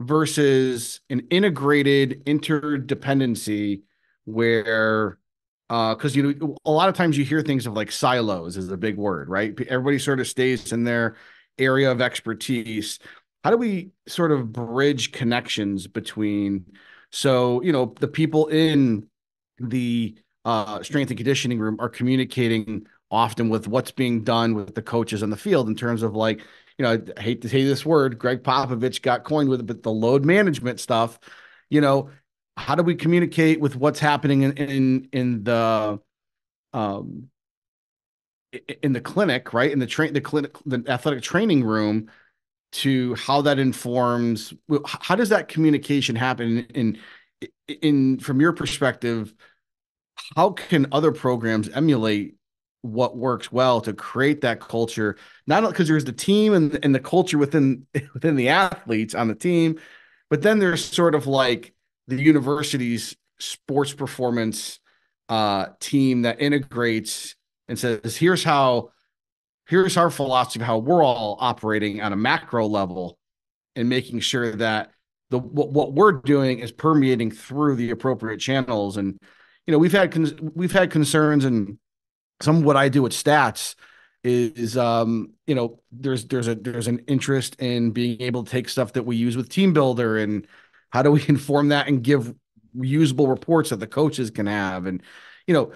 versus an integrated interdependency where because a lot of times you hear things of like silos is a big word, right? Everybody sort of stays in their area of expertise. How do we sort of bridge connections between, so the people in the strength and conditioning room are communicating often with what's being done with the coaches on the field in terms of like, I hate to say this word, Greg Popovich got coined with it, but the load management stuff, you know, how do we communicate with what's happening in the um in the clinic, right? In the clinic, the athletic training room, to how that informs, how does that communication happen in from your perspective, how can other programs emulate what works well to create that culture? Not because there's the team and the culture within the athletes on the team, but then there's sort of like the university's sports performance team that integrates and says, here's our philosophy of how we're all operating on a macro level and making sure that what we're doing is permeating through the appropriate channels. And we've had concerns, and some of what I do with stats is there's an interest in being able to take stuff that we use with Team Builder and how do we inform that and give reusable reports that the coaches can have. And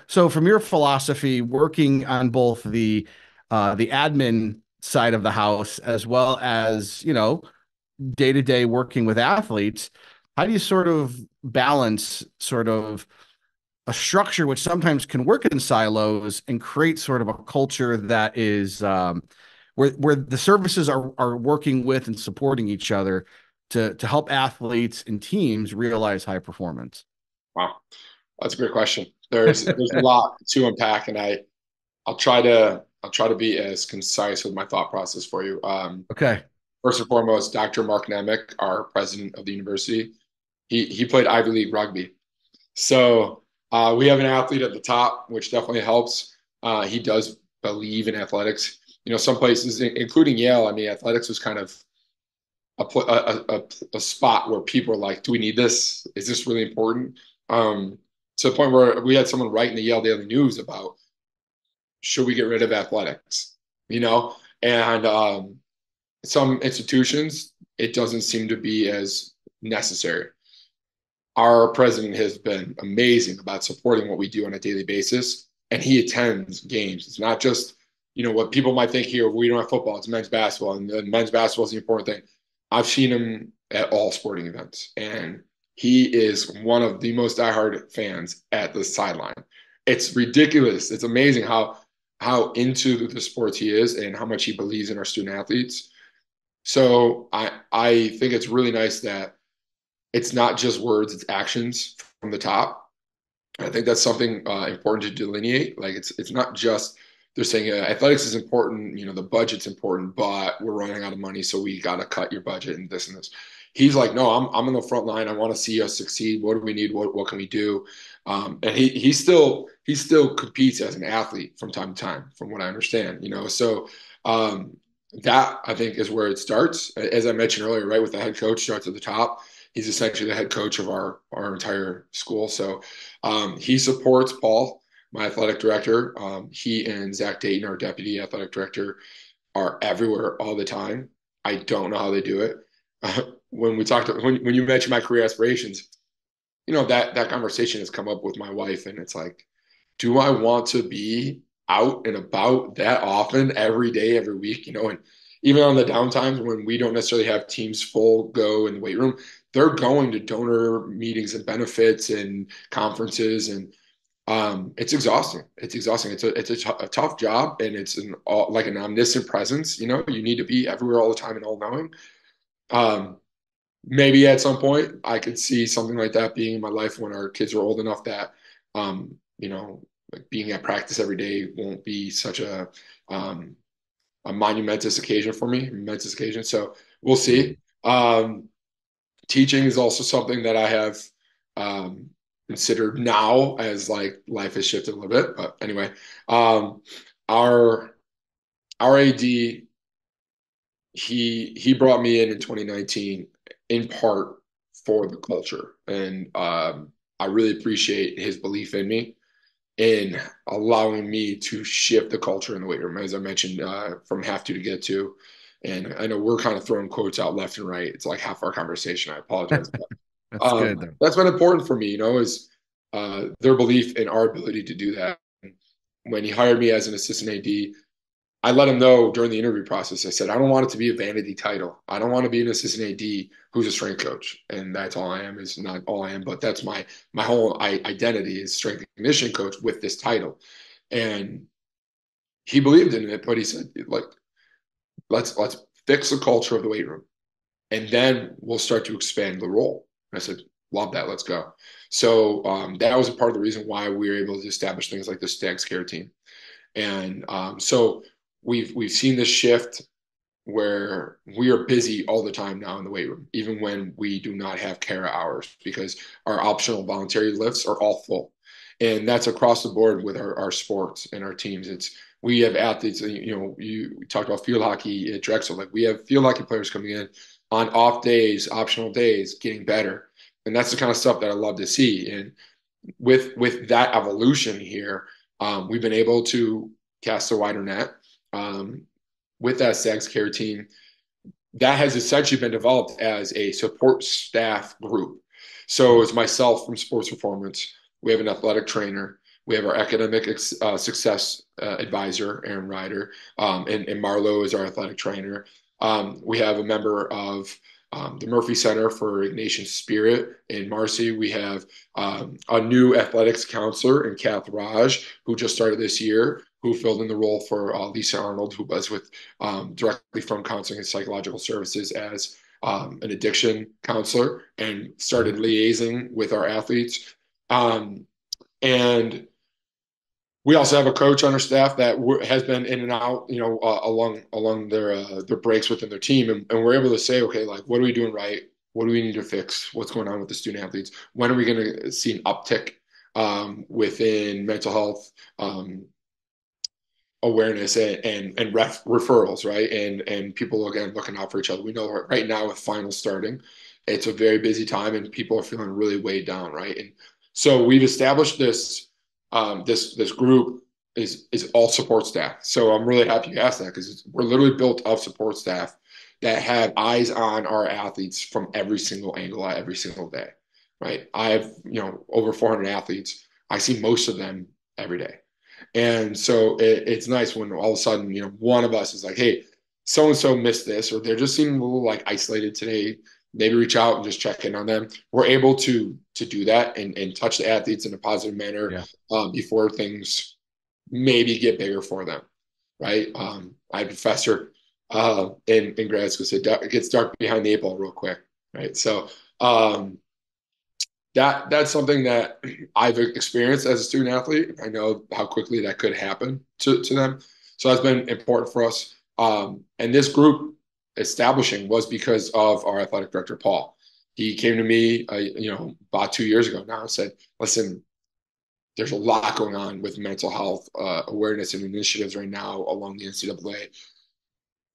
so from your philosophy, working on both the admin side of the house as well as day to day working with athletes, how do you sort of balance sort of a structure which sometimes can work in silos and create sort of a culture that is where the services are working with and supporting each other to help athletes and teams realize high performance? Wow, that's a great question. There's a lot to unpack, and I'll try to be as concise with my thought process for you. Okay. First and foremost, Dr. Mark Nemick, our president of the university, he played Ivy League rugby. So we have an athlete at the top, which definitely helps. He does believe in athletics. Some places, including Yale, I mean, athletics was kind of a spot where people are like, do we need this? Is this really important? To the point where we had someone write in the Yale Daily News about, should we get rid of athletics? And some institutions, it doesn't seem to be as necessary. Our president has been amazing about supporting what we do on a daily basis, and he attends games. It's not just, what people might think here, we don't have football, it's men's basketball, and the men's basketball is the important thing. I've seen him at all sporting events, and he is one of the most diehard fans at the sideline. It's ridiculous. It's amazing how into the sports he is and how much he believes in our student athletes. So I think it's really nice that it's not just words, it's actions from the top. I think that's something important to delineate. Like it's not just they're saying athletics is important, the budget's important, but we're running out of money, so we got to cut your budget and this and this. He's like, no, I'm in the front line. I want to see us succeed. What do we need? What can we do? And he still competes as an athlete from time to time, from what I understand. So that I think is where it starts. As I mentioned earlier, right, with the head coach starts at the top. He's essentially the head coach of our entire school. So he supports Paul, my athletic director. He and Zach Dayton, our deputy athletic director, are everywhere all the time. I don't know how they do it. When you mentioned my career aspirations, that conversation has come up with my wife, and it's like, do I want to be out and about that often, every day, every week? And even on the downtimes when we don't necessarily have teams full go in the weight room, they're going to donor meetings and benefits and conferences, and it's exhausting. It's exhausting. It's a tough job, and it's like an omniscient presence. You need to be everywhere all the time and all knowing. Maybe at some point I could see something like that being in my life when our kids are old enough that, like being at practice every day won't be such a monumentous occasion for me, momentous occasion. So we'll see. Teaching is also something that I have considered now as like life has shifted a little bit. But anyway, our AD, he brought me in 2019 in part for the culture, and I really appreciate his belief in me in allowing me to shift the culture in the weight room, as I mentioned, from have to get to. And I know we're kind of throwing quotes out left and right. It's like half our conversation. I apologize. But, That's good, though. that's been important for me, is their belief in our ability to do that. When he hired me as an assistant AD, I let him know during the interview process. I said, I don't want it to be a vanity title. I don't want to be an assistant AD who's a strength coach, and that's all I am. Is not all I am, but that's my whole identity is strength and conditioning coach with this title. And he believed in it, but he said, like, let's fix the culture of the weight room, and then we'll start to expand the role. And I said, love that. Let's go. So that was a part of the reason why we were able to establish things like the Stags Care team. And so we've seen this shift where we are busy all the time now in the weight room, even when we do not have care hours, because our optional voluntary lifts are all full. And that's across the board with our sports and our teams. We have athletes, you talked about field hockey at Drexel, like we have field hockey players coming in on off days, optional days, getting better. And that's the kind of stuff that I love to see. And with that evolution here, we've been able to cast a wider net. With that Stags Care team, that has essentially been developed as a support staff group. So it's myself from sports performance. We have an athletic trainer. We have our academic success advisor, Aaron Ryder, and Marlo is our athletic trainer. We have a member of the Murphy Center for Ignatian Spirit in Marcy. We have a new athletics counselor in Kath Raj, who just started this year, who filled in the role for Lisa Arnold, who was with directly from Counseling and Psychological Services as an addiction counselor and started liaising with our athletes. And we also have a coach on our staff that has been in and out, along their breaks within their team, and we're able to say, okay, like, what are we doing right? What do we need to fix? What's going on with the student athletes? When are we going to see an uptick within mental health awareness and referrals, right? And people again looking out for each other. We know right now with finals starting, it's a very busy time, and people are feeling really weighed down, right? And so we've established this. This group is all support staff. So I'm really happy you asked that, because we're literally built of support staff that have eyes on our athletes from every single angle every single day, right? I have, over 400 athletes. I see most of them every day. And so it's nice when all of a sudden, one of us is like, hey, so and so missed this, or they're just seeming a little like isolated today. Maybe reach out and just check in on them. We're able to do that and touch the athletes in a positive manner before things maybe get bigger for them, right? I had a professor in grad school said it gets dark behind the 8 ball real quick, right? So that's something that I've experienced as a student athlete. I know how quickly that could happen to them. So that's been important for us. And this group establishing was because of our athletic director, Paul. He came to me, about 2 years ago now and said, listen, there's a lot going on with mental health awareness and initiatives right now along the NCAA.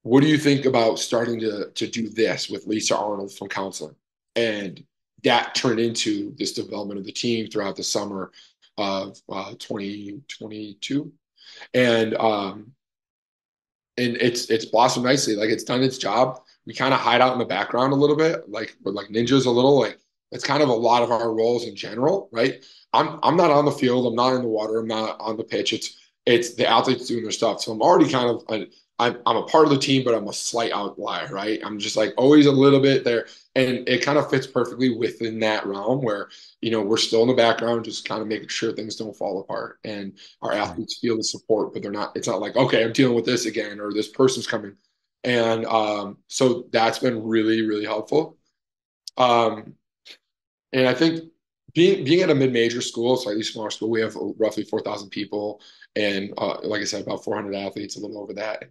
What do you think about starting to do this with Lisa Arnold from counseling? And that turned into this development of the team throughout the summer of 2022. And it's blossomed nicely. Like, it's done its job. We kind of hide out in the background a little bit, like we're like ninjas a little. Like, it's kind of a lot of our roles in general, right? I'm not on the field. I'm not in the water. I'm not on the pitch. It's the athletes doing their stuff. So I'm already kind of I'm a part of the team, but I'm a slight outlier, right? I'm just like always a little bit there, and it kind of fits perfectly within that realm where we're still in the background, just kind of making sure things don't fall apart, and our athletes feel the support, but they're not. It's not like, okay, I'm dealing with this again, or this person's coming, and so that's been really, really helpful. And I think being at a mid-major school, slightly smaller school, we have roughly 4,000 people, and like I said, about 400 athletes, a little over that.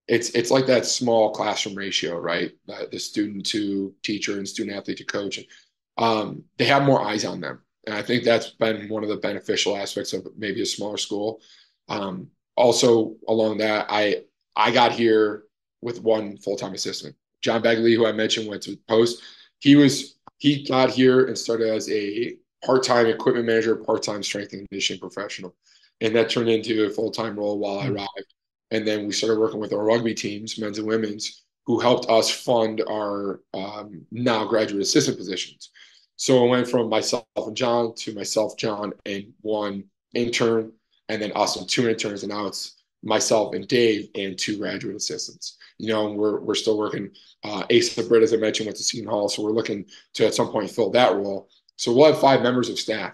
It's like that small classroom ratio, right? The student to teacher and student athlete to coach. They have more eyes on them, and I think that's been one of the beneficial aspects of maybe a smaller school. Also, along that, I got here with one full-time assistant, John Begley, who I mentioned went to Post. He got here and started as a part-time equipment manager, part-time strength and conditioning professional. And that turned into a full-time role while I arrived. And then we started working with our rugby teams, men's and women's, who helped us fund our now graduate assistant positions. So it went from myself and John to myself, John, and one intern, and then us and 2 interns. And now it's myself and Dave and 2 graduate assistants. We're still working. Asa Britt, as I mentioned, went to Seton Hall, so we're looking to at some point fill that role. So we'll have 5 members of staff.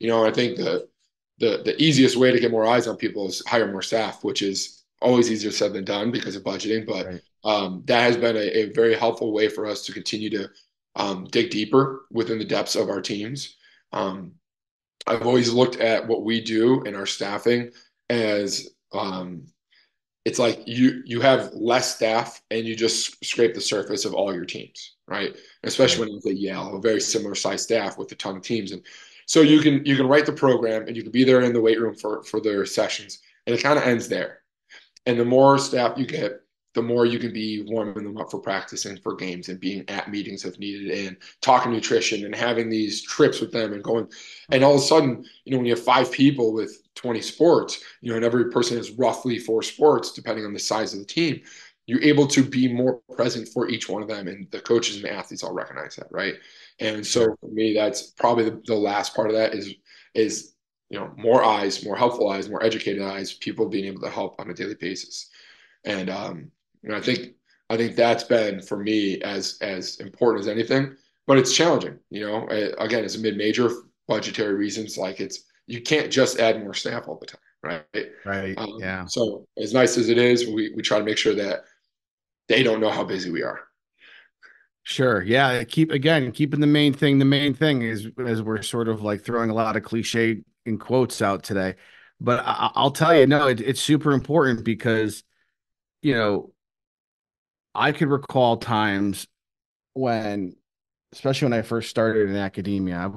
I think the easiest way to get more eyes on people is hire more staff, which is always easier said than done because of budgeting. But right. That has been a very helpful way for us to continue to dig deeper within the depths of our teams. I've always looked at what we do in our staffing as it's like you have less staff and you just scrape the surface of all your teams, right? Especially when it's at Yale, a very similar size staff with a ton of teams. And so you can write the program and you can be there in the weight room for their sessions, and it kind of ends there. And the more staff you get, the more you can be warming them up for practice and for games and being at meetings if needed and talking nutrition and having these trips with them and going. And all of a sudden, when you have 5 people with 20 sports, and every person has roughly 4 sports, depending on the size of the team, you're able to be more present for each one of them. And the coaches and the athletes all recognize that, right? And so for me, that's probably the last part of that is more eyes, more helpful eyes, more educated eyes, people being able to help on a daily basis. And I think that's been for me as important as anything, but it's challenging. Again, it's a mid-major, budgetary reasons. Like, you can't just add more staff all the time, right? Right. Yeah. So as nice as it is, we try to make sure that they don't know how busy we are. Sure. Yeah. Keeping the main thing is, as we're sort of like throwing a lot of cliche in quotes out today, but I'll tell you, no, it's super important because, I could recall times when, especially when I first started in academia,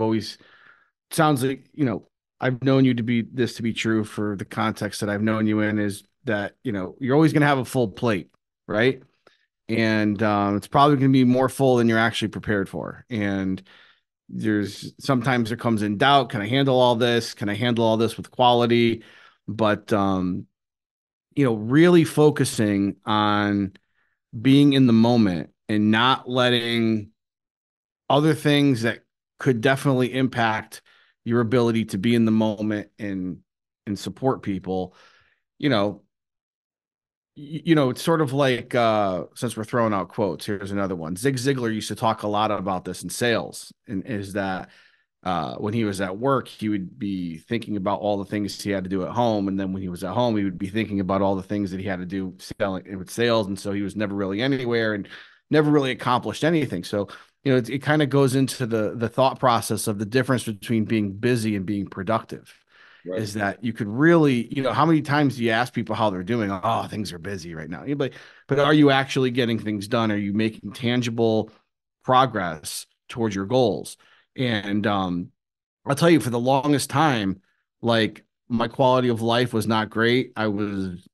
sounds like, I've known you to be true for the context that I've known you in, is that, you're always going to have a full plate, right? And it's probably going to be more full than you're actually prepared for. And sometimes there comes in doubt. Can I handle all this? Can I handle all this with quality? But, really focusing on being in the moment and not letting other things that could definitely impact your ability to be in the moment and support people, you know, it's sort of like since we're throwing out quotes, here's another one. Zig Ziglar used to talk a lot about this in sales, and is that when he was at work, he would be thinking about all the things he had to do at home, and then when he was at home, he would be thinking about all the things that he had to do selling with sales, and so he was never really anywhere and never really accomplished anything. So it kind of goes into the thought process of the difference between being busy and being productive. Right. Is that you could really, how many times do you ask people how they're doing? Oh, things are busy right now. But are you actually getting things done? Are you making tangible progress towards your goals? And I'll tell you, for the longest time, like my quality of life was not great. I was,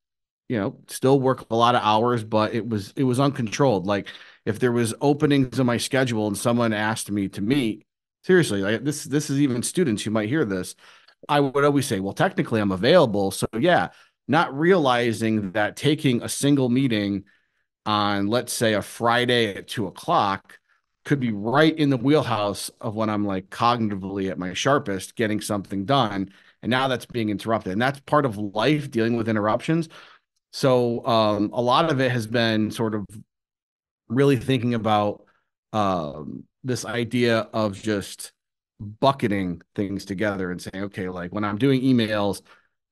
still work a lot of hours, but it was uncontrolled. Like if there was openings in my schedule and someone asked me to meet, seriously, like this is even students who might hear this. I would always say, well, technically I'm available. So yeah, not realizing that taking a single meeting on, let's say, a Friday at 2 o'clock could be right in the wheelhouse of when I'm like cognitively at my sharpest, getting something done. And now that's being interrupted. And that's part of life, dealing with interruptions. So a lot of it has been sort of really thinking about this idea of just bucketing things together and saying, okay, like when I'm doing emails,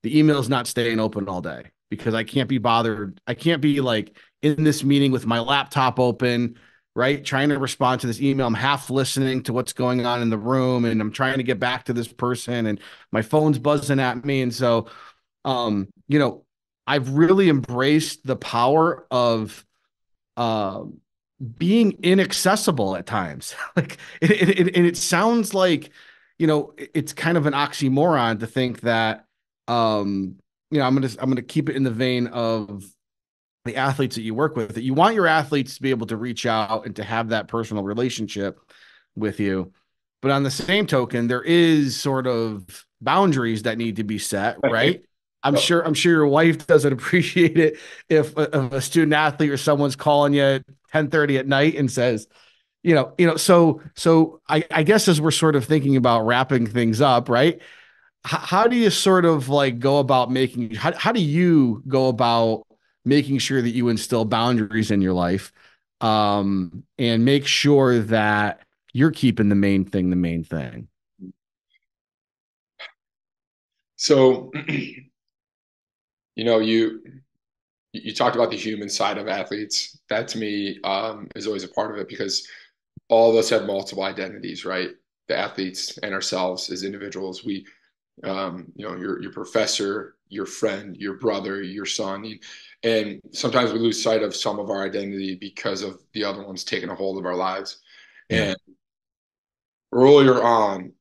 the email's not staying open all day because I can't be bothered. I can't be like in this meeting with my laptop open, right? Trying to respond to this email. I'm half listening to what's going on in the room and I'm trying to get back to this person and my phone's buzzing at me. And so, um, you know, I've really embraced the power of um being inaccessible at times. Like it sounds like, it's kind of an oxymoron to think that, I'm gonna keep it in the vein of the athletes that you work with, that you want your athletes to be able to reach out and to have that personal relationship with you. But on the same token, there is sort of boundaries that need to be set, right? I'm sure your wife doesn't appreciate it if a student athlete or someone's calling you at 10:30 at night and says, so I guess as we're sort of thinking about wrapping things up, right? How do you sort of like go about how do you go about making sure that you instill boundaries in your life, and make sure that you're keeping the main thing? So, you talked about the human side of athletes. That to me is always a part of it because all of us have multiple identities, right? The athletes and ourselves as individuals. Your professor, your friend, your brother, your son, and sometimes we lose sight of some of our identity because of the other ones taking a hold of our lives. Yeah. And earlier on,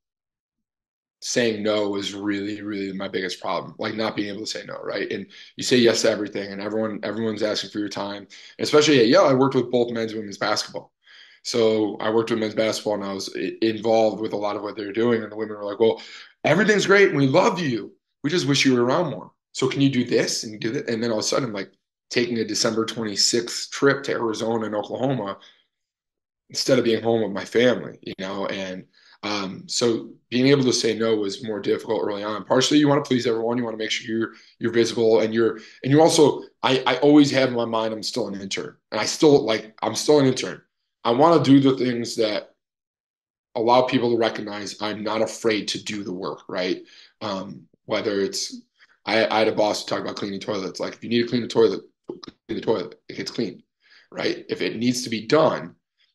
saying no is really, really my biggest problem. Like not being able to say no, right? And you say yes to everything, and everyone's asking for your time. And especially at Yale, I worked with both men's and women's basketball. So I worked with men's basketball, and I was involved with a lot of what they were doing. And the women were like, "Well, everything's great, and we love you. We just wish you were around more. So can you do this and do that?" And then all of a sudden, I'm like taking a December 26th trip to Arizona and Oklahoma instead of being home with my family, and so being able to say no was more difficult early on. Partially, you want to please everyone. You want to make sure you're visible, and you're also. I always have in my mind I'm still an intern, and I'm still an intern. I want to do the things that allow people to recognize I'm not afraid to do the work, right? Whether it's I had a boss who talked about cleaning toilets. Like if you need to clean the toilet, clean the toilet. It gets cleaned, right? If it needs to be done,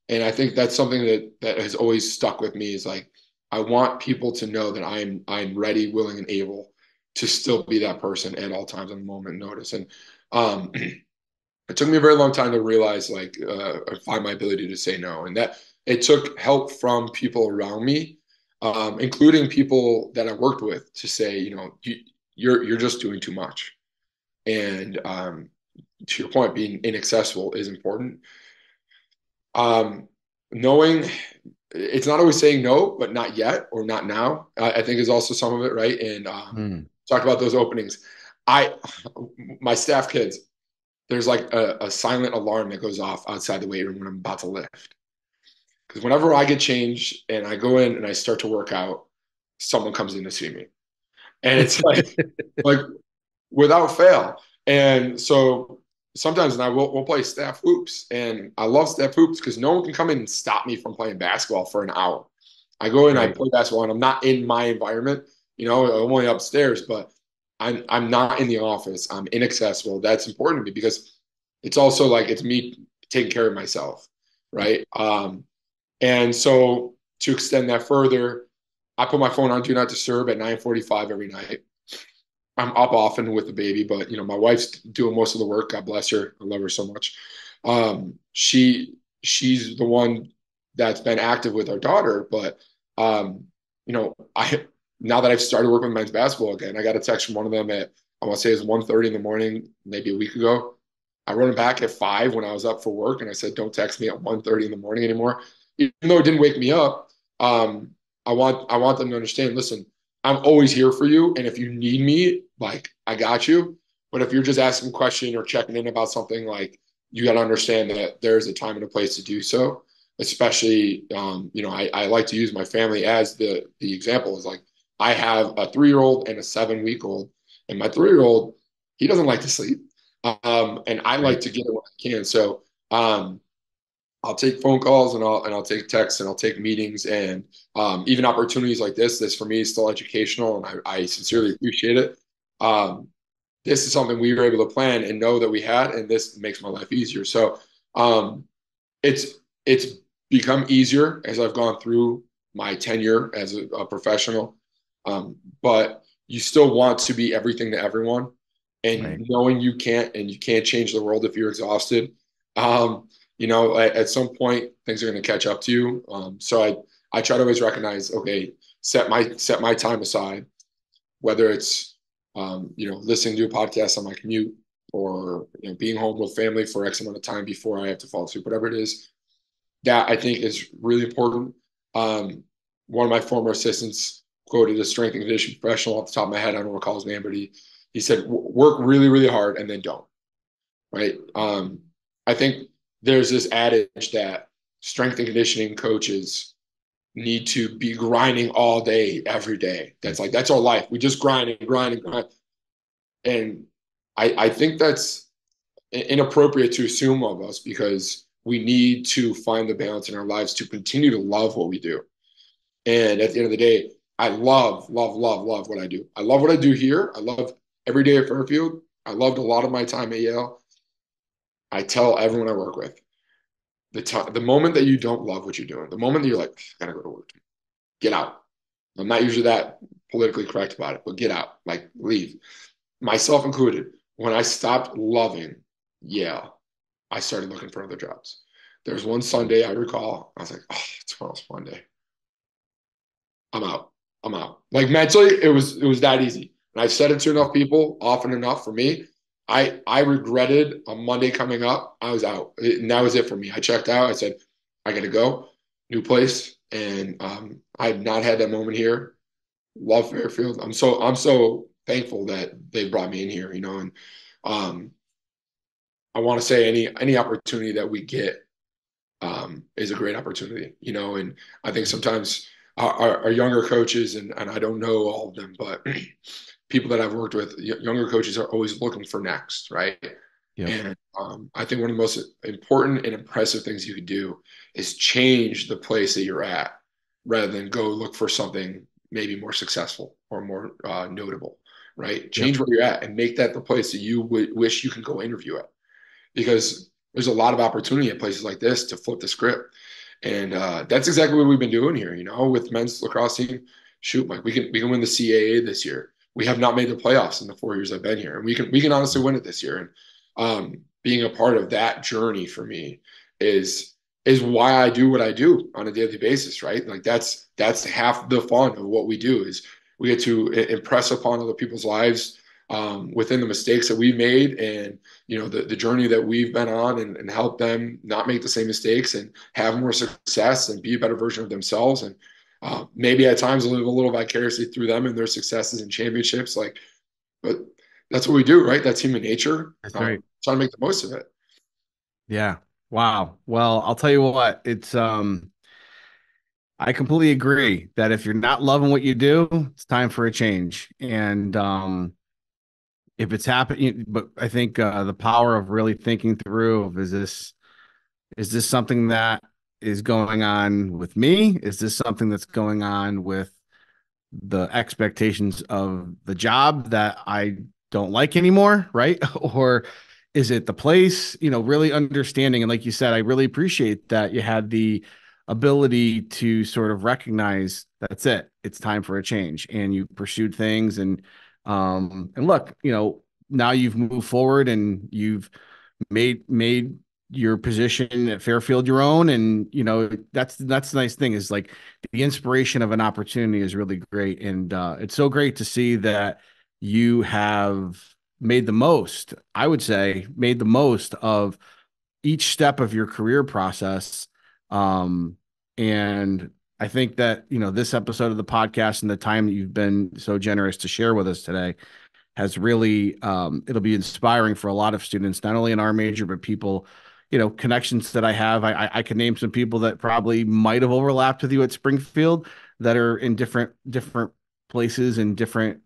and I think that's something that has always stuck with me is like I want people to know that I'm ready, willing, and able to still be that person at all times on a moment notice. And it took me a very long time to realize find my ability to say no, and that it took help from people around me, including people that I worked with, to say, you're just doing too much. And to your point, being inaccessible is important. Knowing it's not always saying no, but not yet or not now, I think is also some of it, right? And talk about those openings. I, my staff kids, there's like a silent alarm that goes off outside the weight room when I'm about to lift. Because whenever I get changed and I go in and I start to work out, someone comes in to see me. And it's like without fail. And so sometimes now we'll play staff hoops. And I love staff hoops because no one can come in and stop me from playing basketball for an hour. I go in, I Right. play basketball, and I'm not in my environment. I'm only upstairs, but I'm not in the office. I'm inaccessible. That's important to me because it's also like it's me taking care of myself, right? And so to extend that further, I put my phone on Do Not Disturb at 9:45 every night. I'm up often with the baby, but my wife's doing most of the work. God bless her. I love her so much. She's the one that's been active with our daughter, but I now that I've started working with men's basketball again, I got a text from one of them at I want to say it's 1:30 in the morning, maybe a week ago. I wrote him back at 5 when I was up for work, and I said, "Don't text me at 1:30 in the morning anymore." Even though it didn't wake me up, I want them to understand. Listen, I'm always here for you, and if you need me, like I got you. But if you're just asking a question or checking in about something, like you got to understand that there's a time and a place to do so. Especially, I like to use my family as the example. Is like I have a 3-year-old and a 7-week-old, and my 3-year-old he doesn't like to sleep, and I like Right. to get it when I can. So I'll take phone calls and I'll take texts and I'll take meetings and even opportunities like this. This for me is still educational, and I sincerely appreciate it. Um, this is something we were able to plan and know that we had, and this makes my life easier. So um, it's become easier as I've gone through my tenure as a professional. But you still want to be everything to everyone, Right. and knowing you can't change the world if you're exhausted. At some point things are going to catch up to you. So I try to always recognize, okay, set my time aside, whether it's listening to a podcast on my commute or being home with family for X amount of time before I have to fall asleep, whatever it is. That I think is really important. Um, One of my former assistants quoted a strength and conditioning professional off the top of my head. I don't recall his name, but he said, "Work really, really hard and then don't." Right. I think there's this adage that strength and conditioning coaches need to be grinding all day, every day. That's our life. We just grind and grind and grind. And I think that's inappropriate to assume of us because we need to find the balance in our lives to continue to love what we do. And at the end of the day, I love, love, love, love what I do. I love what I do here. I love every day at Fairfield. I loved a lot of my time at Yale. I tell everyone I work with the moment that you don't love what you're doing, the moment that you're like, I gotta go to work, get out. I'm not usually that politically correct about it, but get out, like leave. Myself included. When I stopped loving Yale, I started looking for other jobs. There was one Sunday I recall, I was like, oh, tomorrow's fun day. I'm out. I'm out. Like mentally, it was that easy. And I've said it to enough people often enough for me. I regretted a Monday coming up. I was out. And that was it for me. I checked out. I said, I gotta go. New place. And I've not had that moment here. Love Fairfield. I'm so thankful that they brought me in here, and um I want to say any opportunity that we get is a great opportunity, and I think sometimes our younger coaches, and I don't know all of them, but people that I've worked with, younger coaches are always looking for next, right? Yep. And I think one of the most important and impressive things you can do is change the place that you're at rather than go look for something maybe more successful or more notable, right? Yep. Change where you're at and make that the place that you wish you can go interview at because there's a lot of opportunity at places like this to flip the script. And that's exactly what we've been doing here, with men's lacrosse team. Shoot, Mike, we can win the CAA this year. We have not made the playoffs in the 4 years I've been here, and we can honestly win it this year. And being a part of that journey for me is why I do what I do on a daily basis, right? Like that's half the fun of what we do is we get to impress upon other people's lives within the mistakes that we made and the journey that we've been on and help them not make the same mistakes and have more success and be a better version of themselves and maybe at times live a little vicariously through them and their successes and championships but that's what we do, right? That's human nature. That's right. Trying to make the most of it. Yeah. Wow. Well, I'll tell you what, I completely agree that if you're not loving what you do, it's time for a change. And if it's happening, but I think the power of really thinking through of is this something that is going on with me? Is this something that's going on with the expectations of the job that I don't like anymore, right? Or is it the place? Really understanding. And like you said, I really appreciate that you had the ability to sort of recognize that's it. It's time for a change, and you pursued things. And look, now you've moved forward and you've made your position at Fairfield your own. And that's the nice thing is like the inspiration of an opportunity is really great. And it's so great to see that you have made the most, I would say, made the most of each step of your career process. And I think that, this episode of the podcast and the time that you've been so generous to share with us today has really it'll be inspiring for a lot of students, not only in our major, but people, connections that I have. I can name some people that probably might have overlapped with you at Springfield that are in different places and different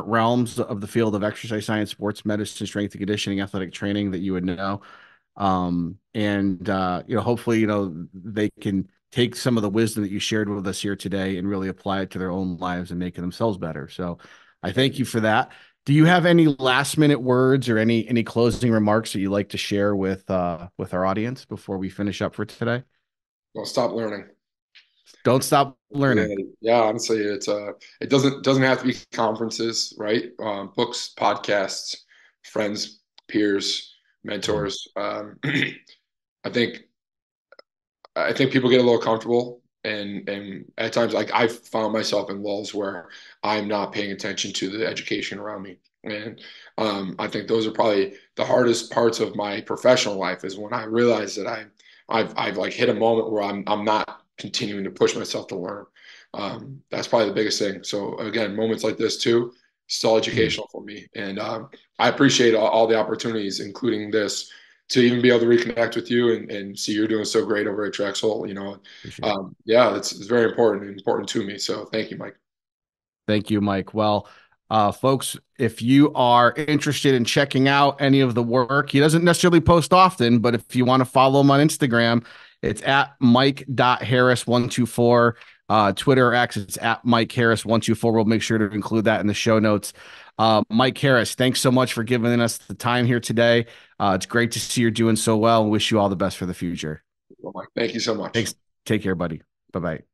realms of the field of exercise science, sports medicine, strength and conditioning, athletic training that you would know. And hopefully, they can take some of the wisdom that you shared with us here today and really apply it to their own lives and make it themselves better. So I thank you for that. Do you have any last minute words or any closing remarks that you'd like to share with our audience before we finish up for today? Don't stop learning. Don't stop learning. Yeah, honestly, it doesn't have to be conferences, right? Books, podcasts, friends, peers, mentors. I think people get a little comfortable, and at times, like I've found myself in lulls where I'm not paying attention to the education around me. And I think those are probably the hardest parts of my professional life is when I realize that I've like hit a moment where I'm not continuing to push myself to learn. That's probably the biggest thing. So again, moments like this too, still educational for me. And I appreciate all the opportunities, including this, to even be able to reconnect with you and see you're doing so great over at Drexel. Yeah, it's very important to me. So thank you, Mike. Thank you, Mike. Well, folks, if you are interested in checking out any of the work, he doesn't necessarily post often, but if you want to follow him on Instagram, it's at Mike.Harris124. Twitter or X, it's at Mike Harris124. We'll make sure to include that in the show notes. Mike Harris, thanks so much for giving us the time here today. It's great to see you're doing so well and wish you all the best for the future. Well, Mike, thank you so much. Thanks. Take care, buddy. Bye-bye.